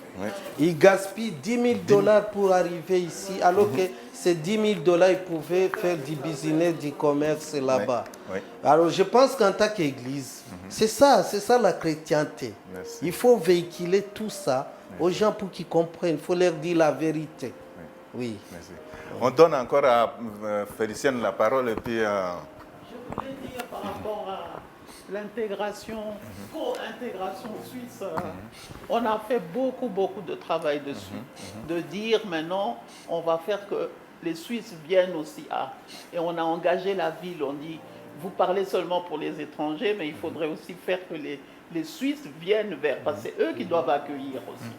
Ils gaspillent $10,000 pour arriver ici, alors que ces $10,000, ils pouvaient faire du business, du commerce là-bas. Alors je pense qu'en tant qu'Église, c'est ça la chrétienté. Il faut véhiculer tout ça aux gens pour qu'ils comprennent. Il faut leur dire la vérité. Oui. Merci. On donne encore à Félicienne la parole et puis... Je voulais dire par rapport à l'intégration, co-intégration suisse, on a fait beaucoup de travail dessus. De dire maintenant, on va faire que les Suisses viennent aussi à... Et on a engagé la ville, on dit, vous parlez seulement pour les étrangers, mais il faudrait aussi faire que les Suisses viennent vers, parce que c'est eux qui doivent accueillir aussi.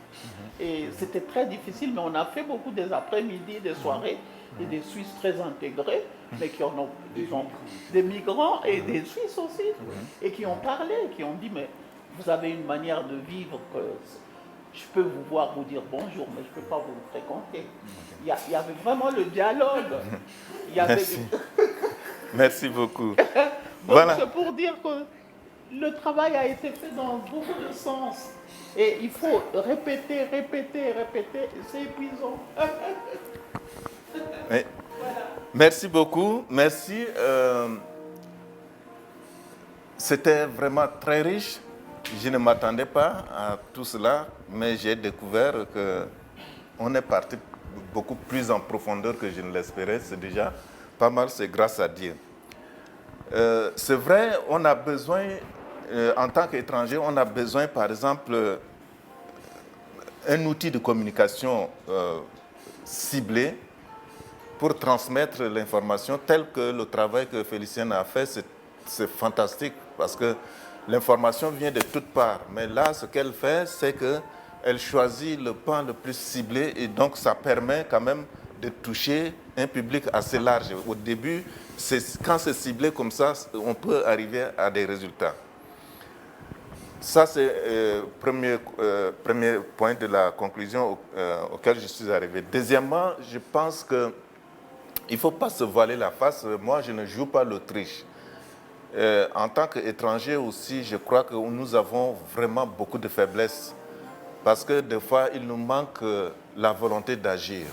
Et c'était très difficile, mais on a fait beaucoup des après-midi, des soirées, et des Suisses très intégrés, mais qui ont des migrants et des Suisses aussi, et qui ont parlé, qui ont dit, mais vous avez une manière de vivre que je peux vous voir, vous dire bonjour, mais je ne peux pas vous fréquenter. Il y avait vraiment le dialogue. Merci. Merci beaucoup. Donc Voilà. c'est pour dire que le travail a été fait dans beaucoup de sens. Et il faut répéter, répéter, répéter. C'est épuisant. Oui. Merci beaucoup. Merci. C'était vraiment très riche. Je ne m'attendais pas à tout cela, mais j'ai découvert qu'on est parti beaucoup plus en profondeur que je ne l'espérais. C'est déjà pas mal, c'est grâce à Dieu. C'est vrai, on a besoin, en tant qu'étranger, on a besoin, par exemple, un outil de communication ciblé pour transmettre l'information, tel que le travail que Félicienne a fait, c'est fantastique, parce que l'information vient de toutes parts. Mais là, ce qu'elle fait, c'est qu'elle choisit le pan le plus ciblé, et donc ça permet quand même de toucher un public assez large. Au début, quand c'est ciblé comme ça, on peut arriver à des résultats. Ça, c'est le premier point de la conclusion auquel je suis arrivé. Deuxièmement, je pense qu'il ne faut pas se voiler la face. Moi, je ne joue pas l'Autriche. En tant qu'étranger aussi, je crois que nous avons vraiment beaucoup de faiblesses. Parce que des fois, il nous manque la volonté d'agir.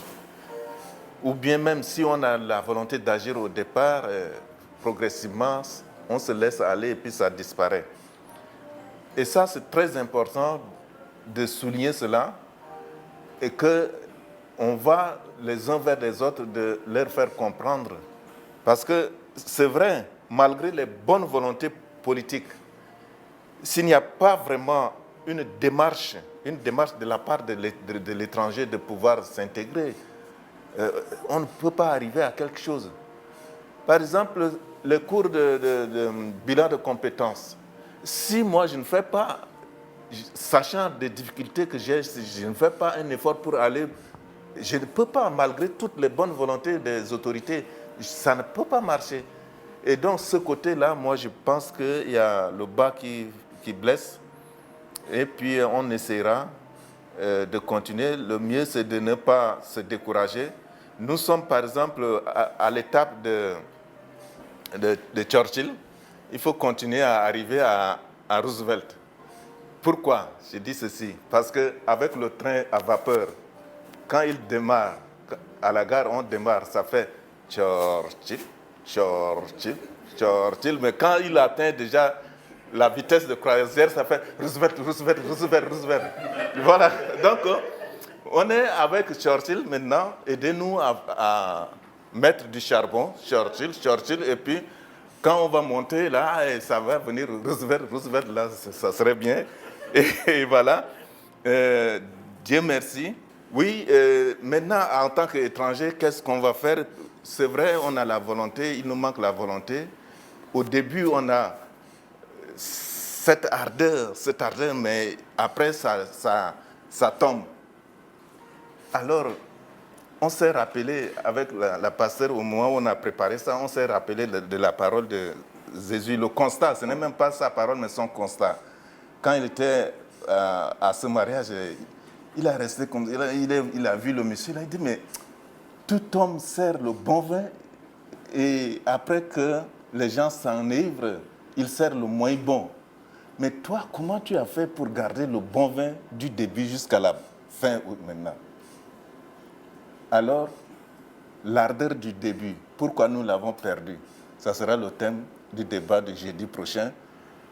Ou bien même si on a la volonté d'agir au départ, progressivement, on se laisse aller et puis ça disparaît. Et ça, c'est très important de souligner cela et qu'on va les uns vers les autres de leur faire comprendre. Parce que c'est vrai, malgré les bonnes volontés politiques, s'il n'y a pas vraiment une démarche de la part de l'étranger de pouvoir s'intégrer, on ne peut pas arriver à quelque chose. Par exemple, le cours de bilan de compétences. Si moi je ne fais pas, sachant des difficultés que j'ai, si je ne fais pas un effort pour aller, je ne peux pas, malgré toutes les bonnes volontés des autorités, ça ne peut pas marcher. Et donc ce côté-là, moi je pense qu'il y a le bas qui blesse, et puis on essaiera de continuer. Le mieux, c'est de ne pas se décourager. Nous sommes, par exemple, à l'étape de Churchill. Il faut continuer à arriver à Roosevelt. Pourquoi je dis ceci? Parce qu'avec le train à vapeur, quand il démarre, à la gare, on démarre, ça fait Churchill, Churchill, Churchill. Mais quand il atteint déjà la vitesse de croisière, ça fait Roosevelt, Roosevelt, Roosevelt, Roosevelt. Voilà. Donc, on est avec Churchill maintenant. Aidez-nous à mettre du charbon, Churchill, Churchill. Et puis, quand on va monter là, ça va venir Roosevelt, Roosevelt, là, ça serait bien. Et voilà. Dieu merci. Oui, maintenant, en tant qu'étranger, qu'est-ce qu'on va faire? C'est vrai, on a la volonté, il nous manque la volonté. Au début, on a cette ardeur, mais après, ça tombe. Alors, on s'est rappelé, avec la pasteur, au moment où on a préparé ça, on s'est rappelé de la parole de Jésus, le constat, ce n'est même pas sa parole, mais son constat. Quand il était à ce mariage, il a resté comme il a vu le monsieur, il a dit, mais tout homme sert le bon vin, et après que les gens s'enivrent, il sert le moins bon. Mais toi, comment tu as fait pour garder le bon vin du début jusqu'à la fin maintenant? Alors, l'ardeur du début, pourquoi nous l'avons perdu? Ça sera le thème du débat de jeudi prochain.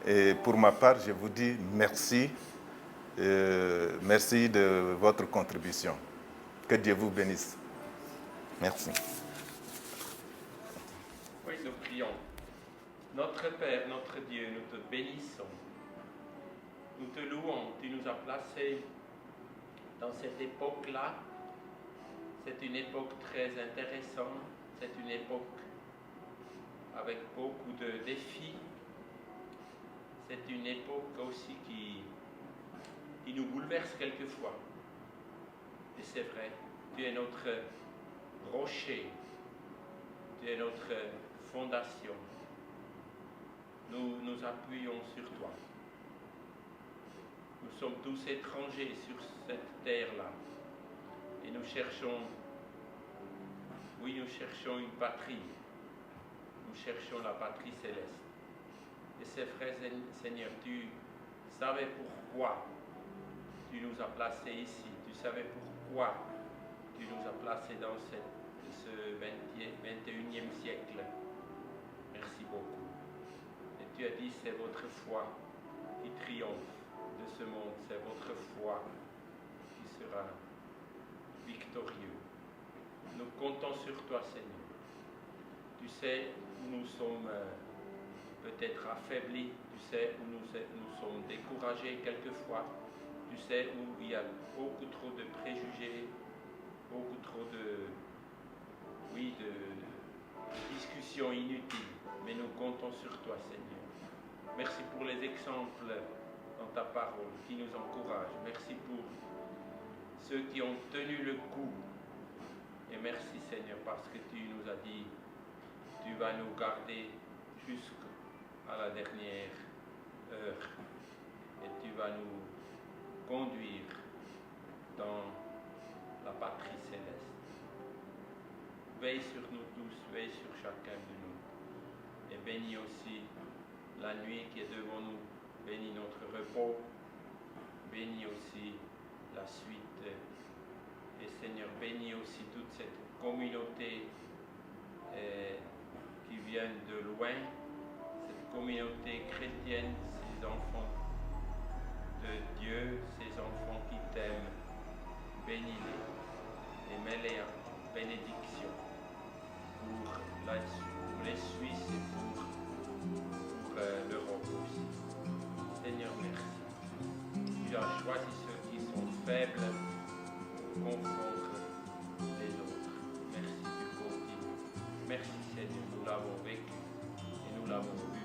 Et pour ma part, je vous dis merci. Merci de votre contribution. Que Dieu vous bénisse. Merci. Oui, nous prions. Notre Père, notre Dieu, nous te bénissons. Nous te louons. Tu nous as placés dans cette époque-là. C'est une époque très intéressante. C'est une époque avec beaucoup de défis. c'est une époque aussi qui nous bouleverse quelquefois. Et c'est vrai, tu es notre rocher, tu es notre fondation. Nous nous appuyons sur toi. Nous sommes tous étrangers sur cette terre-là. Et nous cherchons une patrie. Nous cherchons la patrie céleste. Et c'est vrai, Seigneur, tu savais pourquoi tu nous as placés ici. Tu savais pourquoi tu nous as placés dans ce 21e siècle. Merci beaucoup. Et tu as dit, c'est votre foi qui triomphe de ce monde. C'est votre foi qui sera victorieux. Nous comptons sur toi, Seigneur. Tu sais où nous sommes peut-être affaiblis, tu sais où nous sommes découragés quelquefois, tu sais où il y a beaucoup trop de préjugés, beaucoup trop de discussions inutiles. Mais nous comptons sur toi, Seigneur. Merci pour les exemples dans ta parole qui nous encouragent. Merci pour ceux qui ont tenu le coup. Et merci, Seigneur, parce que tu nous as dit, tu vas nous garder jusqu'à la dernière heure. Et tu vas nous conduire dans la patrie céleste. Veille sur nous tous, veille sur chacun de nous. Et bénis aussi la nuit qui est devant nous. Bénis notre repos. Bénis aussi la suite. Et Seigneur, bénis aussi toute cette communauté qui vient de loin, cette communauté chrétienne, ces enfants de Dieu, ces enfants qui t'aiment. Bénis-les et mets-les en bénédiction pour les Suisses et pour l'Europe aussi. Seigneur, merci. Tu as choisi ceux qui sont faibles pour confondre les autres. Merci du continu. Merci Seigneur, nous l'avons vécu et nous l'avons vu.